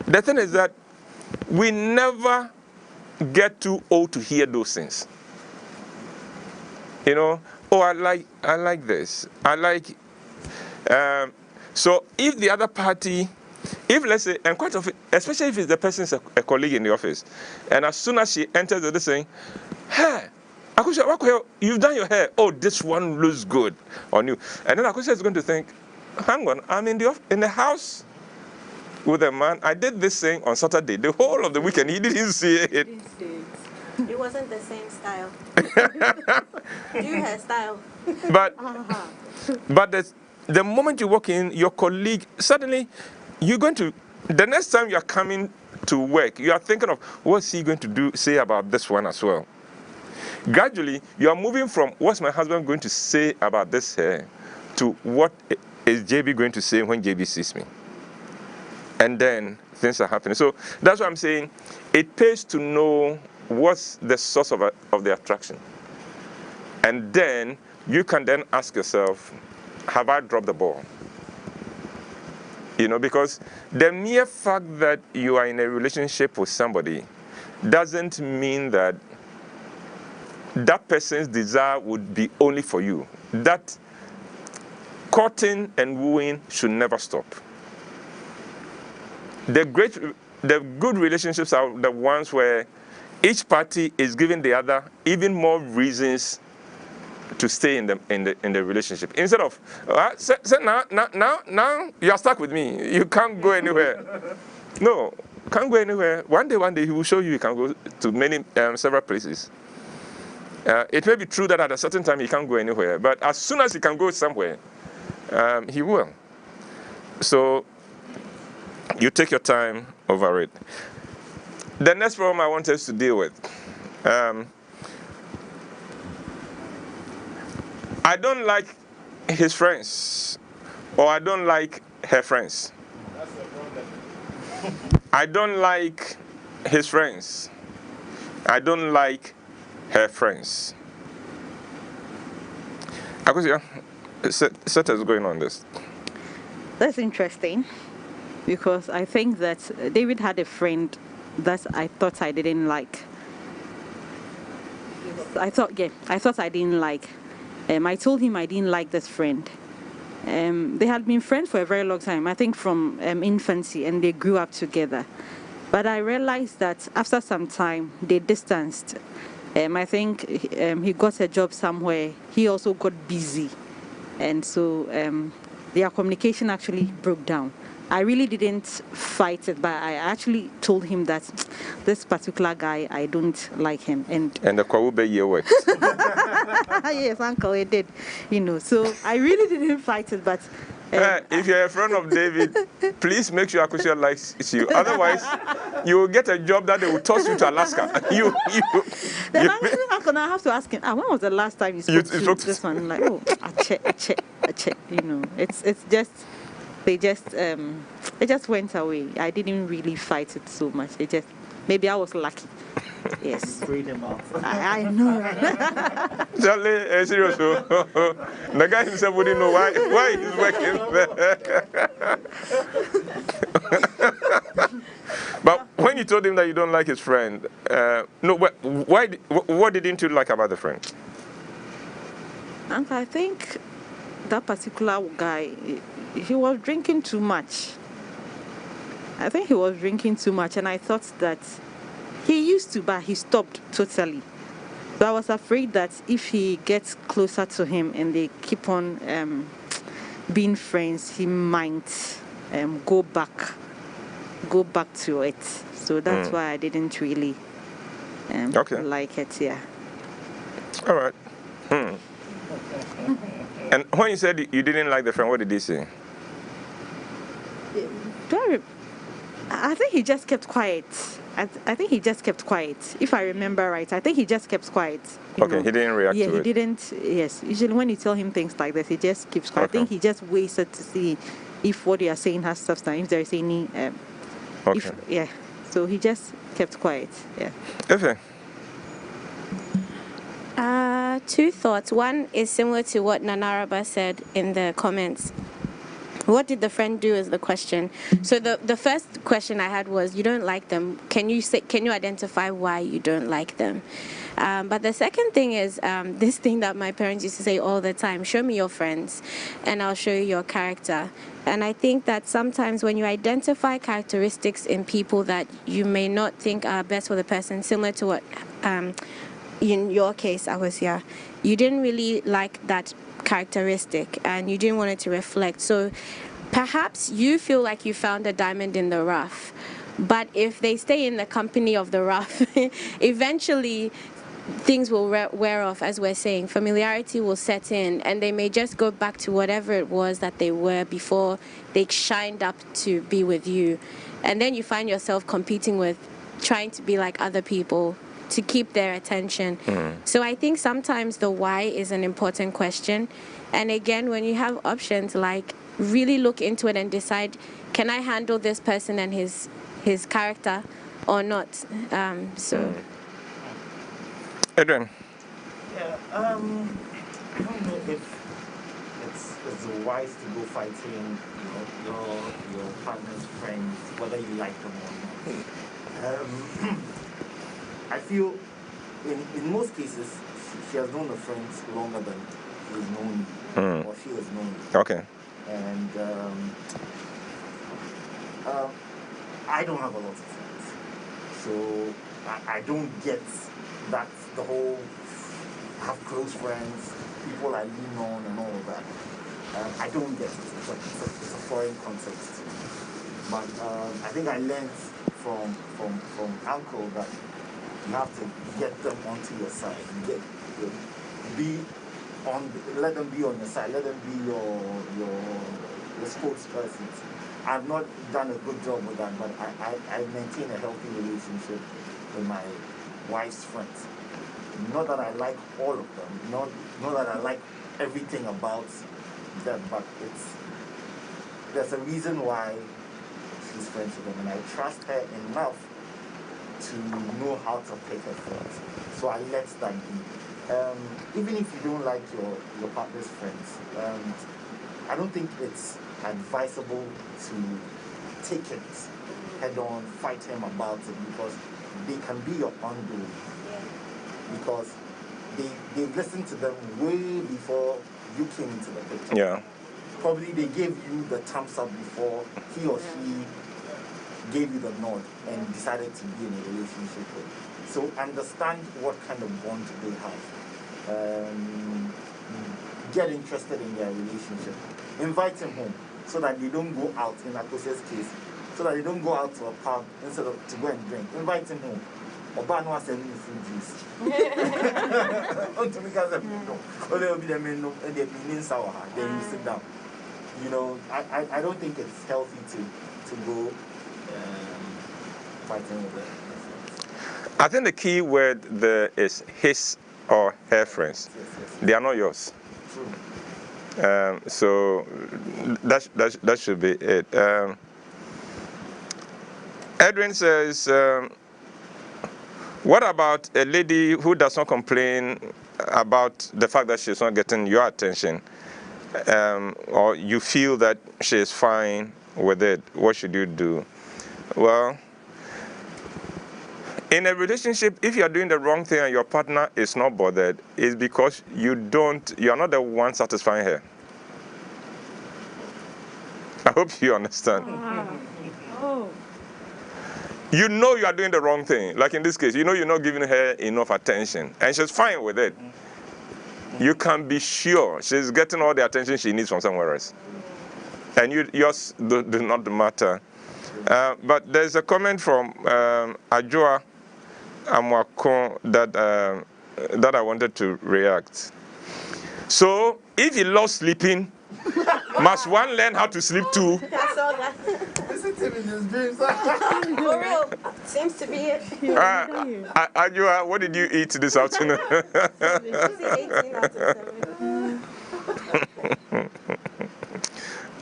The thing is that we never get too old to hear those things. You know, oh, I like this. I like. So if the other party, if let's say, and quite often, especially if it's the person's a colleague in the office, and as soon as she enters the saying, hey, Akusha, you've done your hair. Oh, this one looks good on you. And then Akusha is going to think, hang on, I'm in the house with a man. I did this thing on Saturday. The whole of the weekend, he didn't see it. It wasn't the same style. New hairstyle. But the moment you walk in, your colleague, suddenly you're going to, the next time you're coming to work, you are thinking of what's he going to say about this one as well. Gradually, you are moving from what's my husband going to say about this hair to what is JB going to say when JB sees me. And then things are happening. So that's what I'm saying. It pays to know what's the source of the attraction. And then you can then ask yourself, have I dropped the ball? You know, because the mere fact that you are in a relationship with somebody doesn't mean that that person's desire would be only for you. That courting and wooing should never stop. The good relationships are the ones where each party is giving the other even more reasons to stay in the relationship. Instead of now you are stuck with me. You can't go anywhere. No, can't go anywhere. One day he will show you can go to several places. It may be true that at a certain time he can't go anywhere, but as soon as he can go somewhere, he will. So you take your time over it. The next problem I want us to deal with. I don't like his friends, or I don't like her friends. I don't like his friends. I don't like her friends. Akosia, set us going on this. That's interesting, because I think that David had a friend that I thought I didn't like. I thought I didn't like. I told him I didn't like this friend. They had been friends for a very long time, I think from infancy, and they grew up together. But I realized that after some time, they distanced. I think he got a job somewhere. He also got busy. And so their communication actually broke down. I really didn't fight it, but I actually told him that this particular guy, I don't like him. And the Kwawube year worked. Yes, Uncle, it did. So I really didn't fight it, but if you're a friend of David, please make sure Akosia likes you. Otherwise, you will get a job that they will toss you to Alaska. Then Uncle, I have to ask him, when was the last time you spoke to this one? I'm like, oh, I check. It's just, they just went away. I didn't really fight it so much. Maybe I was lucky. Yes. Freedom out. I know. Charlie, serious. The guy himself wouldn't know why he's working there. But when you told him that you don't like his friend, what didn't you like about the friend? Uncle, I think that particular guy, he was drinking too much. And I thought that he used to, but he stopped totally. So I was afraid that if he gets closer to him and they keep on being friends, he might go back to it. So that's why I didn't really like it. Yeah. All right. And when you said you didn't like the friend, what did he say? I think he just kept quiet. I think he just kept quiet. If I remember right, I think he just kept quiet. He didn't react to it. Yeah, he didn't. Yes, usually when you tell him things like this, he just keeps quiet. I think he just waited to see if what you are saying has substance, if there is any. So he just kept quiet. Yeah. Okay. Two thoughts. One is similar to what Nanaraba said in the comments. What did the friend do is the question. So the first question I had was, you don't like them. Can you identify why you don't like them? But the second thing is this thing that my parents used to say all the time: show me your friends and I'll show you your character. And I think that sometimes when you identify characteristics in people that you may not think are best for the person, similar to what in your case, Akosia, you didn't really like that characteristic and you didn't want it to reflect. So perhaps you feel like you found a diamond in the rough, but if they stay in the company of the rough, eventually things will wear off. As we're saying, familiarity will set in and they may just go back to whatever it was that they were before they shined up to be with you. And then you find yourself competing with trying to be like other people to keep their attention. So I think sometimes the why is an important question. And again, when you have options, like really look into it and decide, can I handle this person and his character or not? Adrian. Yeah, I don't know if it's wise to go fighting your partner's friends, whether you like them or not. I feel in most cases she has known the friends longer than he has known you, or she has known you. Okay. And I don't have a lot of friends, so I don't get that the whole have close friends, people I lean on and all of that. I don't get it. It's a foreign concept to me. But I think I learned from Uncle that you have to get them onto your side. Let them be on your side. Let them be your spokespersons. I've not done a good job with that, but I maintain a healthy relationship with my wife's friends. Not that I like all of them, not that I like everything about them, but there's a reason why she's friends with them, and I trust her enough to know how to pick her friends. So I let that be. Even if you don't like your partner's friends, I don't think it's advisable to take it head on, fight him about it, because they can be your undoing. Because they listened to them way before you came into the picture. Yeah. Probably they gave you the thumbs up before he or she gave you the nod and decided to be in a relationship with. So understand what kind of bond they have. Get interested in their relationship. Invite him home so that they don't go out, in Akosha's case, so that they don't go out to a pub instead of to go and drink. Invite him home. Oba no send me fruit juice. Until because of or there will be the men and the meaning sour. Then you sit down. You know, I don't think it's healthy to go fighting with them. I think the key word there is his or her friends. Yes. They are not yours. True. So that should be it. Edwin says, what about a lady who does not complain about the fact that she's not getting your attention, or you feel that she is fine with it? What should you do? Well, in a relationship, if you are doing the wrong thing and your partner is not bothered, it's because you are not the one satisfying her. I hope you understand. Oh. You know you are doing the wrong thing. Like in this case, you know you're not giving her enough attention, and she's fine with it. You can be sure she's getting all the attention she needs from somewhere else, and yours do not matter. But there's a comment from Ajua Amwako that I wanted to react. So, if you love sleeping, must one learn how to sleep too? I saw that. Listen to me in his dreams. For real. Seems to be it. Ajua, what did you eat this afternoon? 18 out of 7.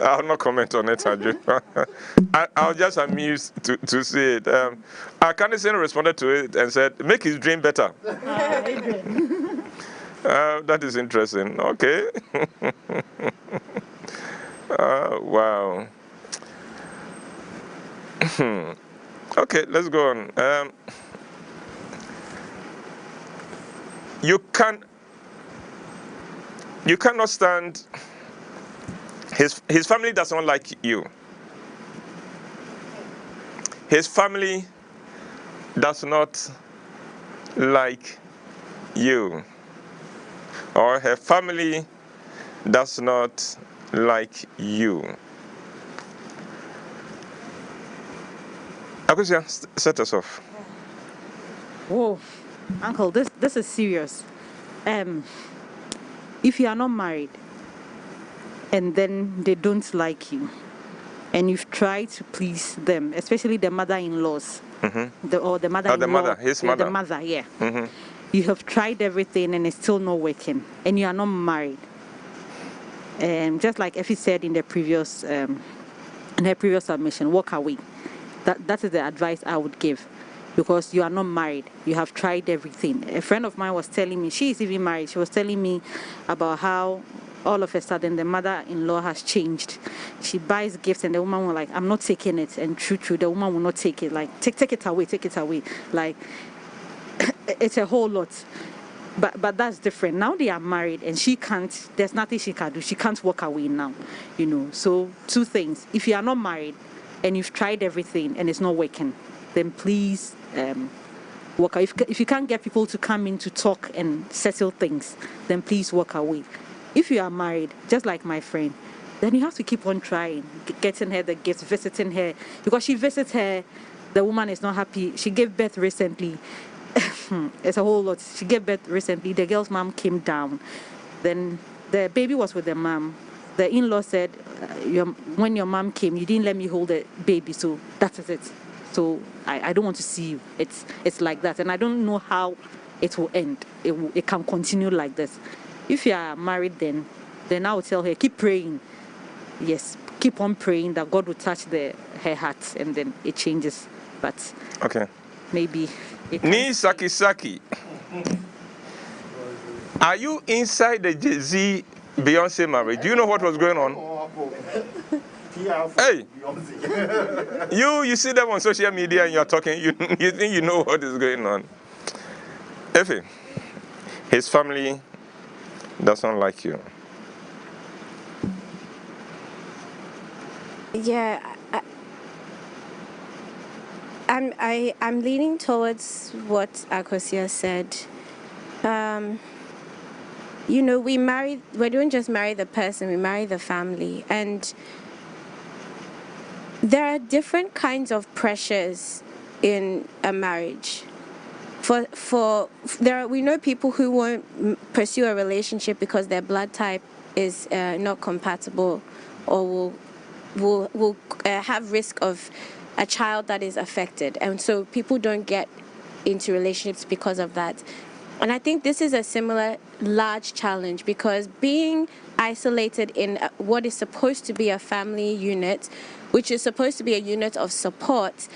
I'll not comment on it, Ajua. I'll just amused to see it. Candice responded to it and said, make his dream better. That is interesting. Okay. Wow. Okay, let's go on. You cannot stand. His family does not like you. His family does not like you. Or her family does not like you. Akusia, set us off. Whoa, Uncle, this is serious. If you are not married and then they don't like you, and you've tried to please them, especially the mother-in-laws, the mother-in-law, his mother. The mother, yeah. You have tried everything and it's still not working, and you are not married. Just like Effie said in her previous submission, walk away. That is the advice I would give, because you are not married. You have tried everything. A friend of mine was telling me, she is even married, she was telling me about how all of a sudden the mother-in-law has changed. She buys gifts and the woman will like, I'm not taking it. And true, the woman will not take it. Like, take it away. Like, it's a whole lot. But that's different. Now they are married and she can't, there's nothing she can do. She can't walk away now, you know. So two things. If you are not married and you've tried everything and it's not working, then please walk away. If you can't get people to come in to talk and settle things, then please walk away. If you are married, just like my friend, then you have to keep on trying, getting her the gifts, visiting her. Because she visits her, the woman is not happy. She gave birth recently. It's a whole lot. She gave birth recently. The girl's mom came down. Then the baby was with the mom. The in-law said, when your mom came, you didn't let me hold the baby, so that is it. So I don't want to see you. It's like that. And I don't know how it will end. It can continue like this. If you are married, then then I will tell her, keep praying. Yes, keep on praying that God will touch her heart, and then it changes. But Okay. maybe it Ni Saki Saki. Are you inside the Jay-Z Beyonce marriage? Do you know what was going on? Hey, you see them on social media and you're talking, you think you know what is going on. Effie, his family doesn't like you. Yeah, I'm leaning towards what Akosia said. You know, we don't just marry the person, we marry the family. And there are different kinds of pressures in a marriage. We know people who won't pursue a relationship because their blood type is not compatible, or will have risk of a child that is affected, and so people don't get into relationships because of that. And I think this is a similar large challenge, because being isolated in what is supposed to be a family unit, which is supposed to be a unit of support,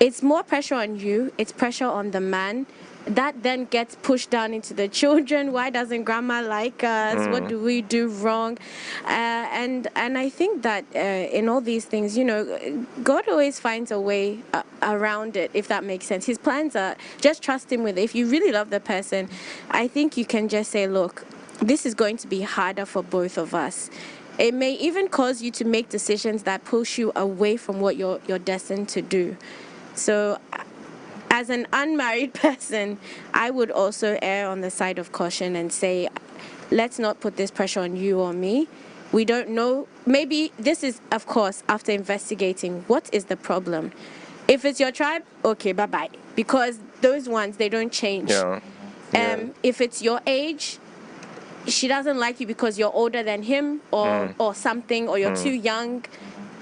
it's more pressure on you, it's pressure on the man. That then gets pushed down into the children. Why doesn't grandma like us? What do we do wrong? And I think that in all these things, you know, God always finds a way around it, if that makes sense. His plans are, just trust him with it. If you really love the person, I think you can just say, look, this is going to be harder for both of us. It may even cause you to make decisions that push you away from what you're destined to do. So as an unmarried person, I would also err on the side of caution and say, let's not put this pressure on you or me. We don't know. Maybe this is, of course, after investigating what is the problem. If it's your tribe, okay, bye-bye. Because those ones, they don't change. Yeah. If it's your age, she doesn't like you because you're older than him or something, or you're too young,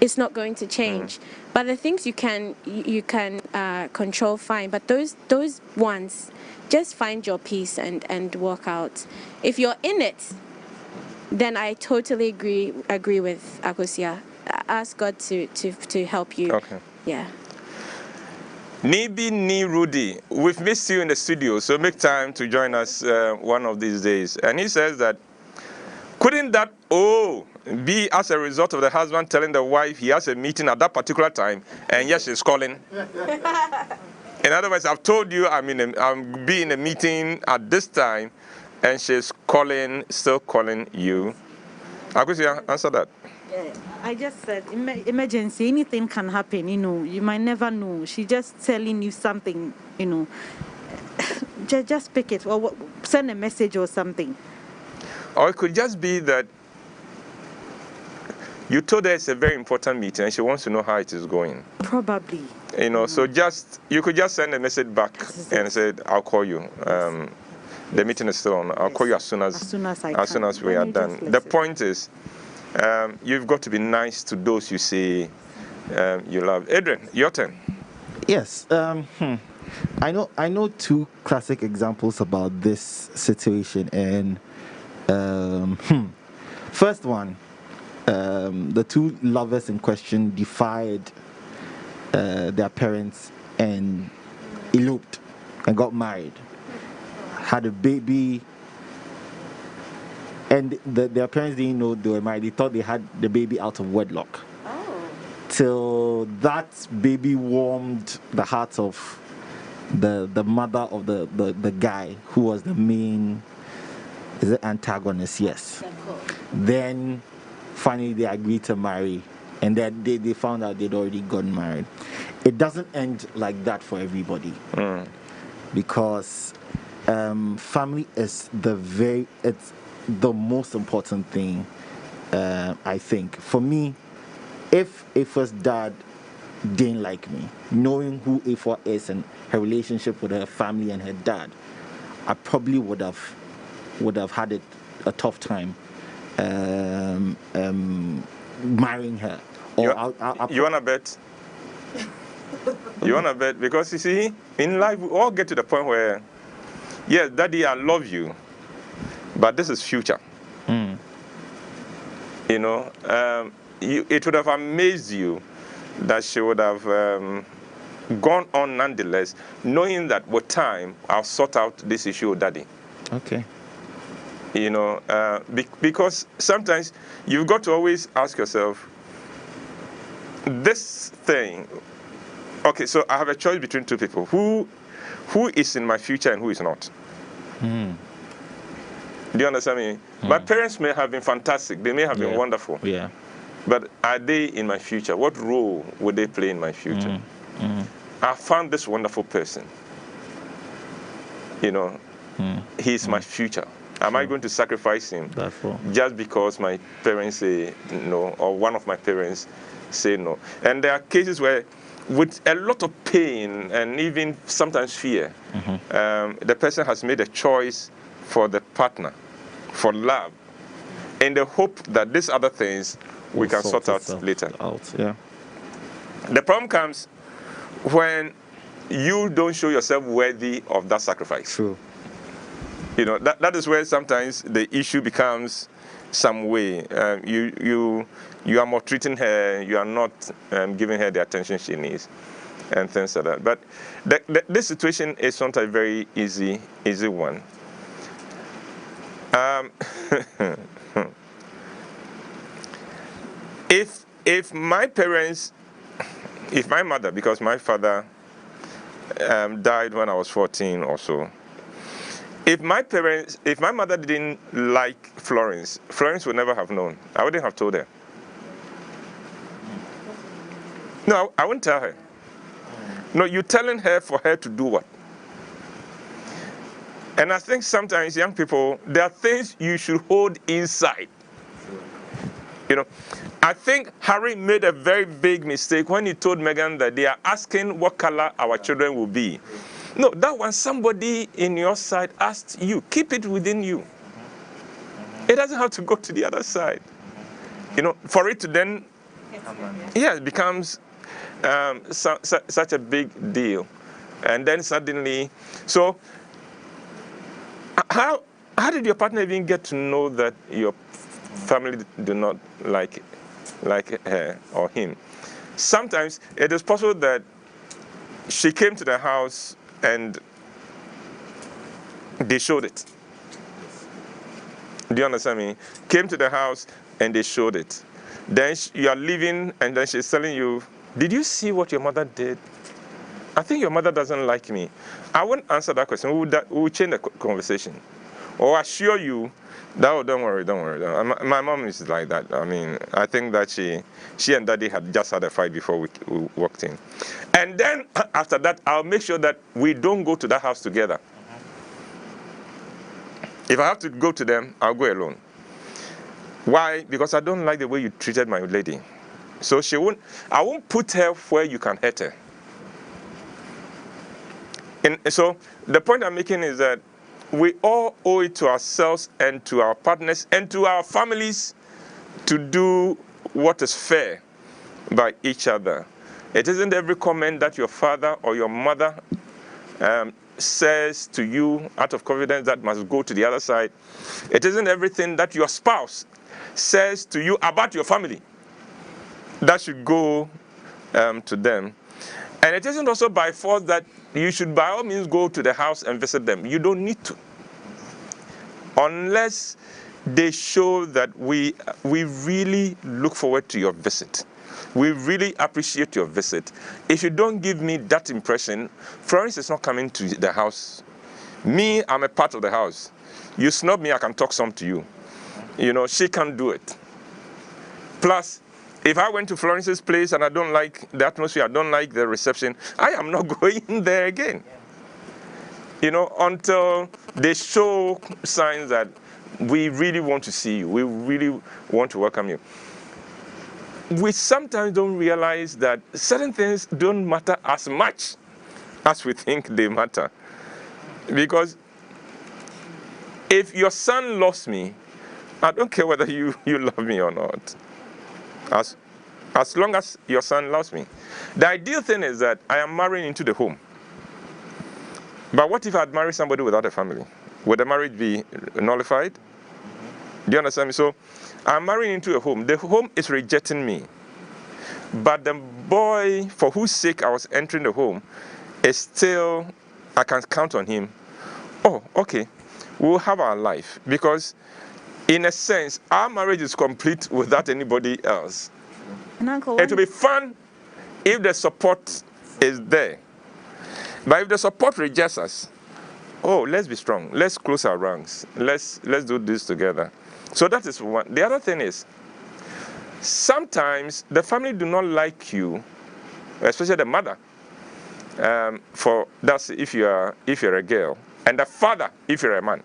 it's not going to change. But the things you can control, fine. But those ones, just find your peace and walk out. If you're in it, then I totally agree with Akosia. Ask God to help you. Okay. Yeah. Nibi Ni Rudy, we've missed you in the studio, so make time to join us one of these days. And he says that, couldn't that be as a result of the husband telling the wife he has a meeting at that particular time, and yes, she's calling? In other words, I've told you I'm be in a meeting at this time, and she's still calling you. Akosia, answer that. I just said emergency, anything can happen, you know, you might never know. She just telling you something, you know. just pick it, or send a message or something. Or it could just be that you told her it's a very important meeting and she wants to know how it is going. Probably. You know, so you could just send a message back and say, I'll call you. The meeting is still on. I'll call you as soon as we are done. The point is, you've got to be nice to those you say you love. Adrian, your turn. Yes. I know two classic examples about this situation, and first one, the two lovers in question defied their parents and eloped and got married, had a baby, and their parents didn't know they were married. They thought they had the baby out of wedlock. Till that baby warmed the heart of the mother of the guy who was the main antagonist. Yes. Then finally they agreed to marry, and then they found out they'd already gotten married. It doesn't end like that for everybody, because family is it's the most important thing. I think for me, if Afa's dad didn't like me, knowing who Afa is and her relationship with her family and her dad, I probably would have had a tough time marrying her. You wanna bet? You wanna bet? Because you see, in life we all get to the point where, yes, Daddy, I love you, but this is future. You know, it would have amazed you that she would have gone on nonetheless, knowing that with time, I'll sort out this issue with daddy. Okay. You know, because sometimes you've got to always ask yourself, this thing, okay, so I have a choice between two people. Who is in my future and who is not? Do you understand me? My parents may have been fantastic. They may have been wonderful. Yeah. But are they in my future? What role would they play in my future? I found this wonderful person. You know, he's my future. Am I going to sacrifice him just because my parents say no, or one of my parents say no? And there are cases where, with a lot of pain and even sometimes fear, the person has made a choice for the partner, for love, in the hope that these other things we can sort out later. The problem comes when you don't show yourself worthy of that sacrifice. True. You know, that is where sometimes the issue becomes some way. You are maltreating her, you are not giving her the attention she needs, and things like that. But this situation is not a very easy one. If my parents, if my mother, because my father died when I was 14 or so, if my mother didn't like Florence would never have known. I wouldn't have told her. No, I wouldn't tell her. No, you're telling her for her to do what? And I think sometimes young people, there are things you should hold inside. You know, I think Harry made a very big mistake when he told Meghan that they are asking what color our children will be. No, that one, somebody in your side asked you. Keep it within you. It doesn't have to go to the other side. You know, for it to then, it becomes such a big deal. And then suddenly, so how did your partner even get to know that your family do not like her or him? Sometimes it is possible that she came to the house and they showed it. Do you understand me? Came to the house and they showed it. Then you are leaving and then she's telling you, did you see what your mother did? I think your mother doesn't like me. I won't answer that question. We will change the conversation. Or assure you that, oh, don't worry. My mom is like that. I mean, I think that she and daddy had just had a fight before we walked in. And then after that, I'll make sure that we don't go to that house together. If I have to go to them, I'll go alone. Why? Because I don't like the way you treated my lady. So I won't put her where you can hurt her. And so the point I'm making is that we all owe it to ourselves and to our partners and to our families to do what is fair by each other. It isn't every comment that your father or your mother says to you out of confidence that must go to the other side. It isn't everything that your spouse says to you about your family that should go to them. And it isn't also by force that you should by all means go to the house and visit them. You don't need to. Unless they show that we really look forward to your visit. We really appreciate your visit. If you don't give me that impression, Florence is not coming to the house. Me, I'm a part of the house. You snub me, I can talk some to you. You know, she can't do it. Plus, if I went to Florence's place and I don't like the atmosphere, I don't like the reception, I am not going there again. You know, until they show signs that we really want to see you, we really want to welcome you. We sometimes don't realize that certain things don't matter as much as we think they matter. Because if your son loves me, I don't care whether you love me or not. As long as your son loves me. The ideal thing is that I am marrying into the home. But what if I had married somebody without a family? Would the marriage be nullified? Do you understand me? So I'm marrying into a home. The home is rejecting me. But the boy for whose sake I was entering the home is still, I can count on him. Oh, okay. We'll have our life. Because in a sense, our marriage is complete without anybody else. And Uncle, It will be fun if the support is there. But if the support rejects us, oh, let's be strong. Let's close our ranks. Let's do this together. So that is one. The other thing is, sometimes the family do not like you, especially the mother. For that's if you're a girl, and the father if you're a man,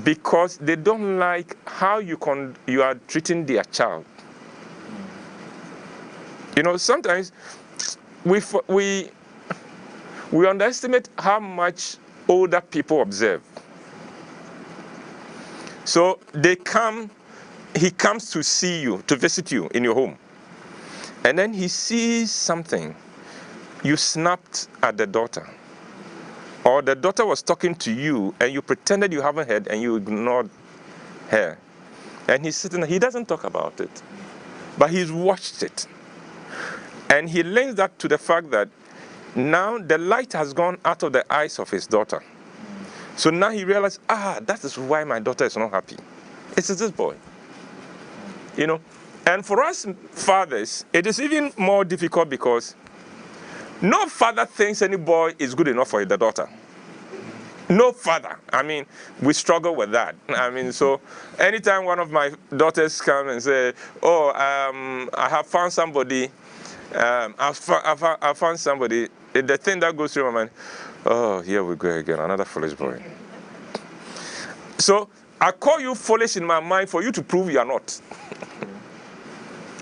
because they don't like how you are treating their child. You know, sometimes we underestimate how much older people observe. So he comes to see you, to visit you in your home. And then he sees something. You snapped at the daughter. Or the daughter was talking to you and you pretended you haven't heard and you ignored her. And he's sitting there, he doesn't talk about it. But he's watched it. And he links that to the fact that now the light has gone out of the eyes of his daughter. So now he realized, that is why my daughter is not happy. It's this boy. You know, and for us fathers, it is even more difficult because no father thinks any boy is good enough for the daughter. No father. I mean, we struggle with that. I mean, so anytime one of my daughters come and say, I have found somebody, I found somebody, the thing that goes through my mind, oh, here we go again, another foolish boy. So I call you foolish in my mind for you to prove you are not.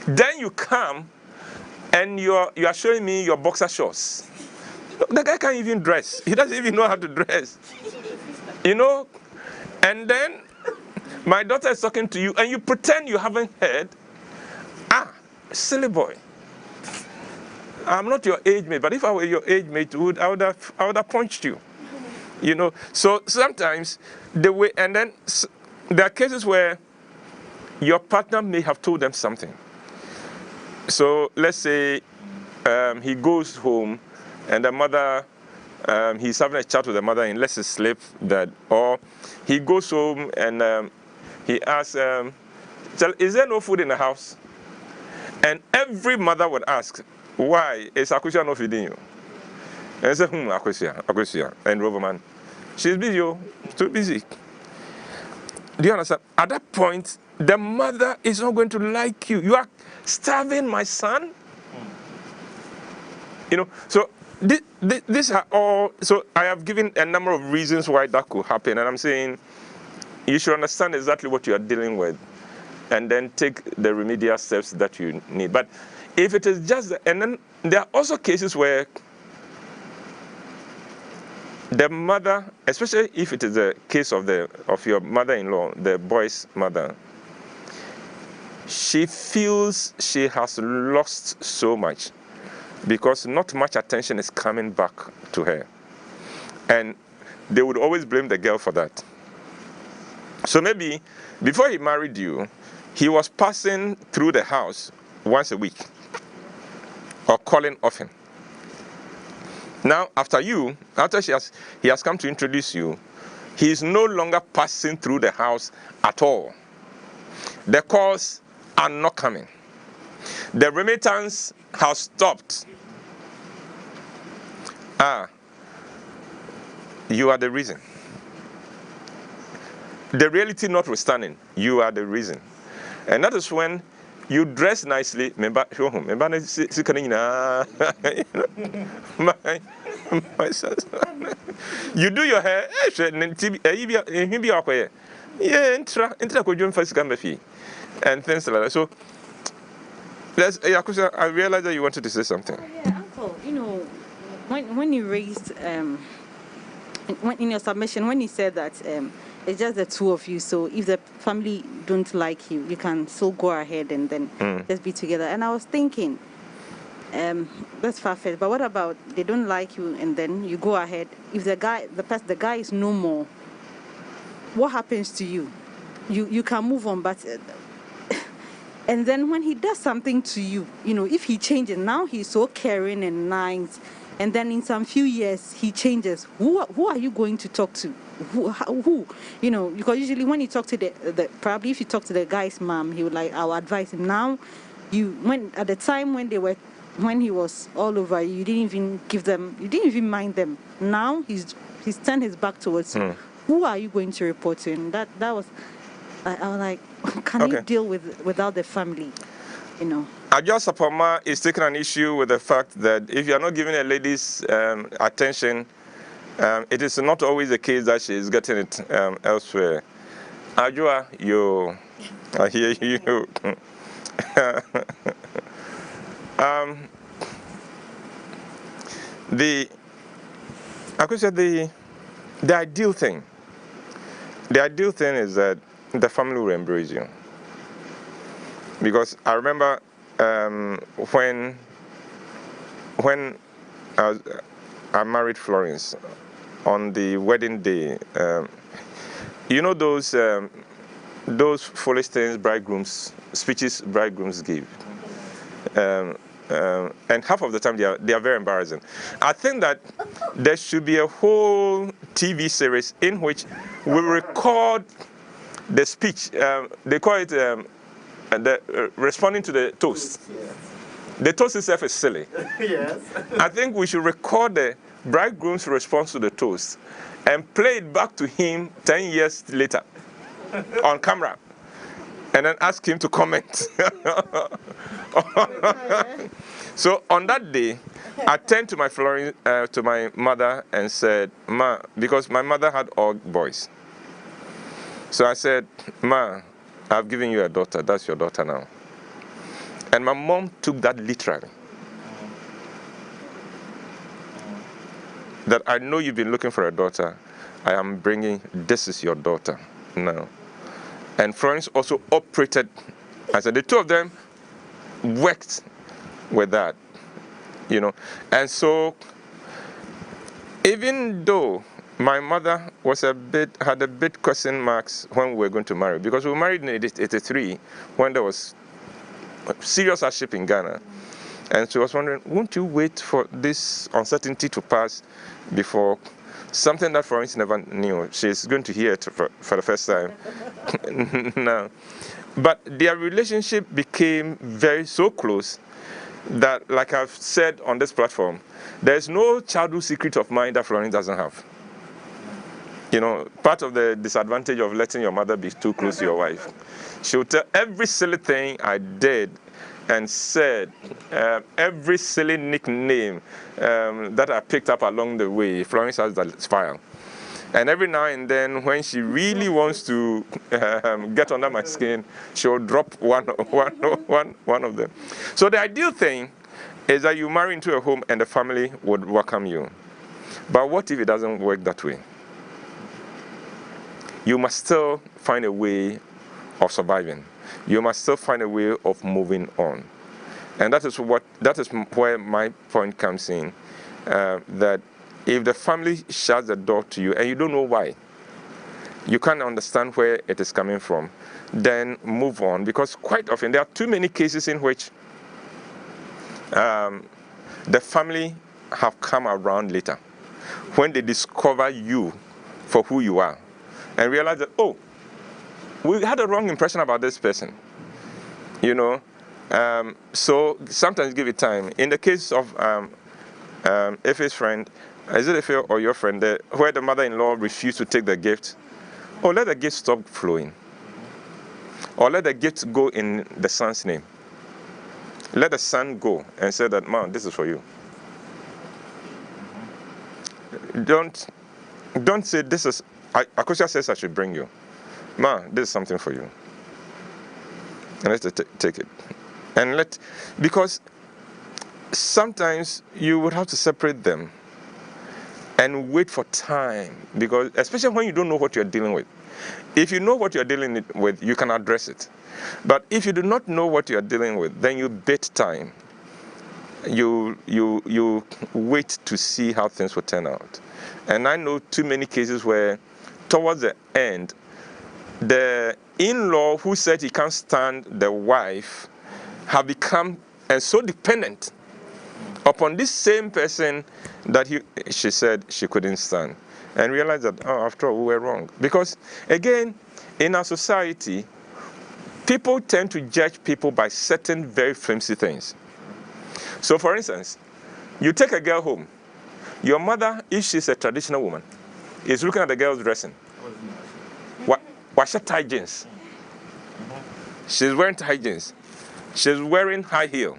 Then you come and you are showing me your boxer shorts. The guy can't even dress. He doesn't even know how to dress. You know? And then my daughter is talking to you and you pretend you haven't heard. Silly boy. I'm not your age mate, but if I were your age mate, I would have punched you. You know? So sometimes the way, and then there are cases where your partner may have told them something. So let's say he goes home and the mother, he's having a chat with the mother and lets it slip that, or he goes home and he asks, is there no food in the house? And every mother would ask, why is Akusha not feeding you? And I say, Akusha, and Roverman, she's busy, too busy. Do you understand? At that point, the mother is not going to like you. You are starving my son. You know, so these are all, so I have given a number of reasons why that could happen. And I'm saying you should understand exactly what you are dealing with and then take the remedial steps that you need. But if it is just, and then there are also cases where the mother, especially if it is a case of your mother-in-law, the boy's mother, she feels she has lost so much because not much attention is coming back to her. And they would always blame the girl for that. So maybe before he married you, he was passing through the house once a week or calling often. Now, after he has come to introduce you, he is no longer passing through the house at all. The calls are not coming. The remittance has stopped. You are the reason. The reality notwithstanding, you are the reason. And that is when you dress nicely. You do your hair. And things like that. So, I realized that you wanted to say something. Yeah, Uncle, you know, when you raised, in your submission, when you said that it's just the two of you, so if the family don't like you, you can still go ahead and then just be together. And I was thinking, that's far-fetched, but what about they don't like you and then you go ahead? If the guy is no more, what happens to you? you can move on, but and then when he does something to you, if he changes, now he's so caring and nice, and then in some few years he changes, who are you going to talk to? Who? Because usually when you talk to the probably if you talk to the guy's mom, he would like, I'll advise him. Now at the time when he was all over, you didn't even mind them. Now he's turned his back towards you. Who are you going to report to? And that was, I was like, can you deal without the family? Adja Sapama is taking an issue with the fact that if you are not giving a lady's attention, it is not always the case that she is getting it elsewhere. Adjoa, I hear you. I could say the ideal thing. The ideal thing is that the family will embrace you. Because I remember when I married Florence, on the wedding day, those foolish things speeches bridegrooms give. And half of the time they are very embarrassing. I think that there should be a whole TV series in which we record the speech. They call it responding to the toast. Yes. The toast itself is silly. Yes. I think we should record the bridegroom's response to the toast and play it back to him 10 years later on camera, and then ask him to comment. So on that day, I turned to my mother and said, "Ma," because my mother had all boys. So I said, "Ma, I've given you a daughter. That's your daughter now." And my mom took that literally. That I know you've been looking for a daughter. I am bringing, this is your daughter now. And Florence also operated, I said, the two of them worked with that, And so, even though my mother had a bit question marks when we were going to marry, because we married in 1983 when there was serious hardship in Ghana. And she was wondering, won't you wait for this uncertainty to pass before something that Florence never knew? She's going to hear it for the first time now. But their relationship became so close that, like I've said on this platform, there's no childhood secret of mine that Florence doesn't have. Part of the disadvantage of letting your mother be too close to your wife. She would tell every silly thing I did and said, every silly nickname that I picked up along the way. Florence has that file. And every now and then, when she really wants to get under my skin, she'll drop one of them. So the ideal thing is that you marry into a home and the family would welcome you. But what if it doesn't work that way? You must still find a way of surviving. You must still find a way of moving on. And that is where my point comes in, that if the family shuts the door to you and you don't know why, you can't understand where it is coming from, then move on. Because quite often there are too many cases in which the family have come around later when they discover you for who you are and realize that, oh, we had a wrong impression about this person, so sometimes give it time. In the case of Ife's friend, is it Ife or your friend, where the mother-in-law refused to take the gift? Oh, let the gift stop flowing. Or let the gift go in the son's name. Let the son go and say that, "Mom, this is for you." Don't say, "This is," Akosha says I should bring you. "Ma, this is something for you." And let's take it. And because sometimes you would have to separate them and wait for time, because especially when you don't know what you're dealing with. If you know what you're dealing with, you can address it. But if you do not know what you're dealing with, then you bid time. You wait to see how things will turn out. And I know too many cases where towards the end, the in-law who said he can't stand the wife have become and so dependent upon this same person that she said she couldn't stand, and realized that, oh, after all, we were wrong. Because, again, in our society, people tend to judge people by certain very flimsy things. So, for instance, you take a girl home. Your mother, if she's a traditional woman, is looking at the girl's dressing. What's her tie jeans? She's wearing tie jeans. She's wearing high heel.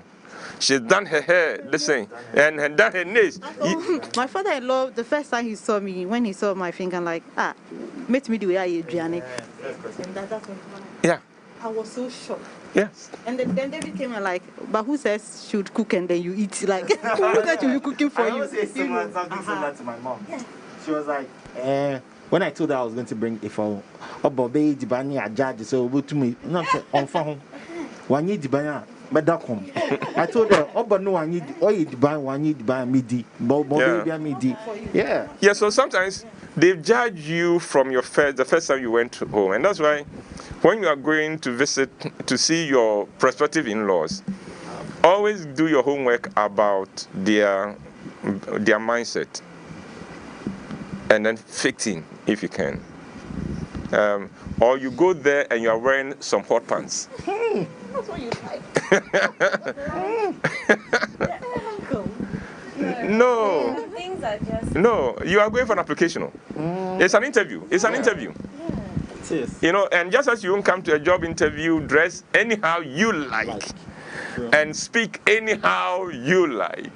She's done her hair, listen, and done her nails. My father-in-law, the first time he saw me, when he saw my finger, like, met me the way I eat Gianni. Yeah. I was so shocked. Yes. And then David came and like, but who says she would cook and then you eat? Like, who said she would be cooking for you? I say something similar to my mom. Yeah. She was like, when I told her I was going to bring Ifo, Bobby, Dibani, a judge, so go to me, not on phone. One need Dibana, but I told her, but no, I need oil Diban, one need Diban midi, Bobby midi. Yeah. Yeah, so sometimes they judge you from the first time you went home. And that's why when you are going to visit, to see your prospective in-laws, always do your homework about their mindset. And then fit in if you can. Or you go there and you are wearing some hot pants. That's what you like. No. Things are just... No, you are going for an application. It's an interview. It's an interview. You know, and just as you won't come to a job interview, dress anyhow you like. And speak anyhow you like.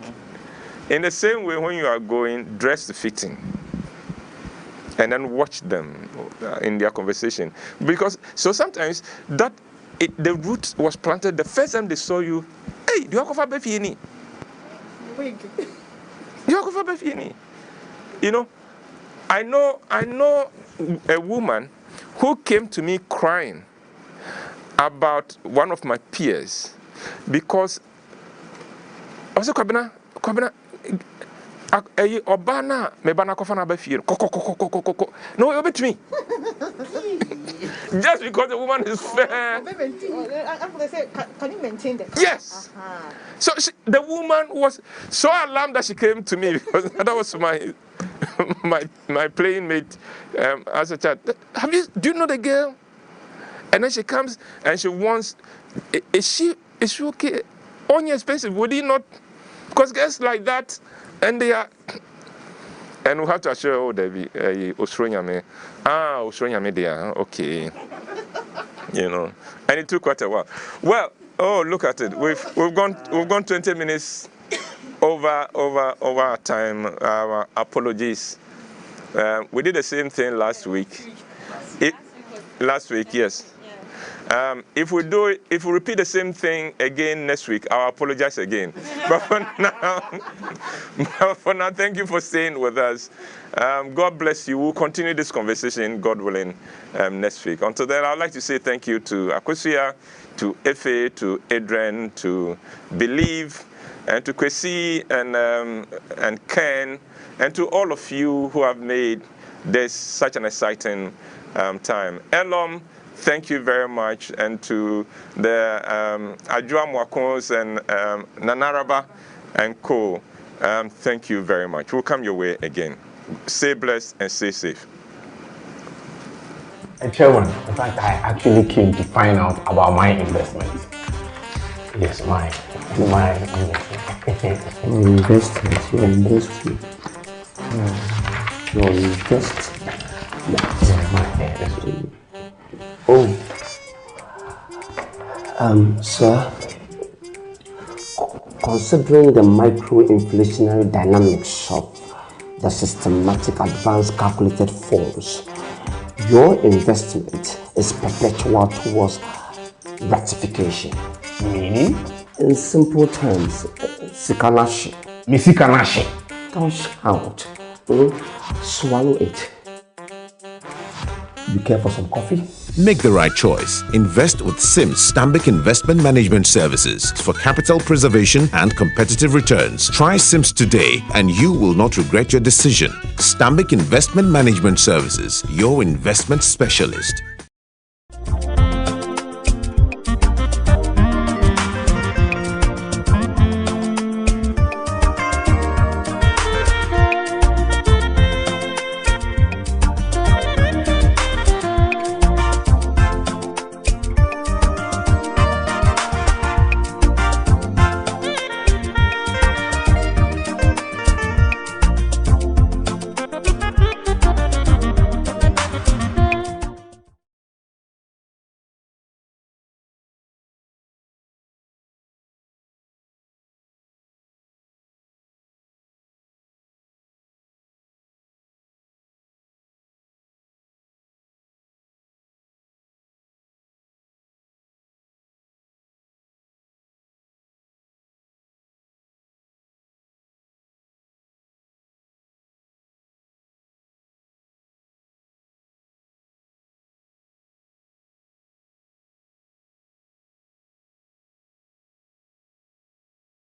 In the same way, when you are going, dress to fit in. And then watch them in their conversation. Because, so sometimes, the root was planted the first time they saw you. Hey, do you have a baby? You know, I know a woman who came to me crying about one of my peers because I was like, Kwabena, Obana, Mebana Kofana Befir, no, you're to me. Just because the woman is fair. Can you maintain that? Yes. So the woman was so alarmed that she came to me because that was my playing mate as a child. Do you know the girl? And then she comes and she wants. Is she okay? Only expensive? Would he not? Because girls like that. And they are, and we have to assure, oh, Debbie, Australian, they are okay, you know. And it took quite a while. Well, oh, look at it. We've gone 20 minutes over our time. Our apologies. We did the same thing last week. Last week, yes. If we repeat the same thing again next week, I'll apologize again. But for now, thank you for staying with us. God bless you. We'll continue this conversation, God willing, next week. Until then, I'd like to say thank you to Akosia, to Efe, to Adrian, to Believe, and to Kwesi and Ken, and to all of you who have made this such an exciting time. Elom, thank you very much, and to the Ajua Mwakons and Nanaraba and Co. Thank you very much. We'll come your way again. Stay blessed and stay safe. And Chairman, in fact, I actually came to find out about my investment. Yes, my investment. Your investment. Oh, sir, considering the micro-inflationary dynamics of the systematic advanced calculated forms, your investment is perpetual towards ratification. meaning? In simple terms, Sikanashi. Misikanashi. Don't shout. Swallow it. You care for some coffee? Make the right choice. Invest with SIMS Stambik Investment Management Services for capital preservation and competitive returns. Try SIMS today and you will not regret your decision. Stambik Investment Management Services, your investment specialist.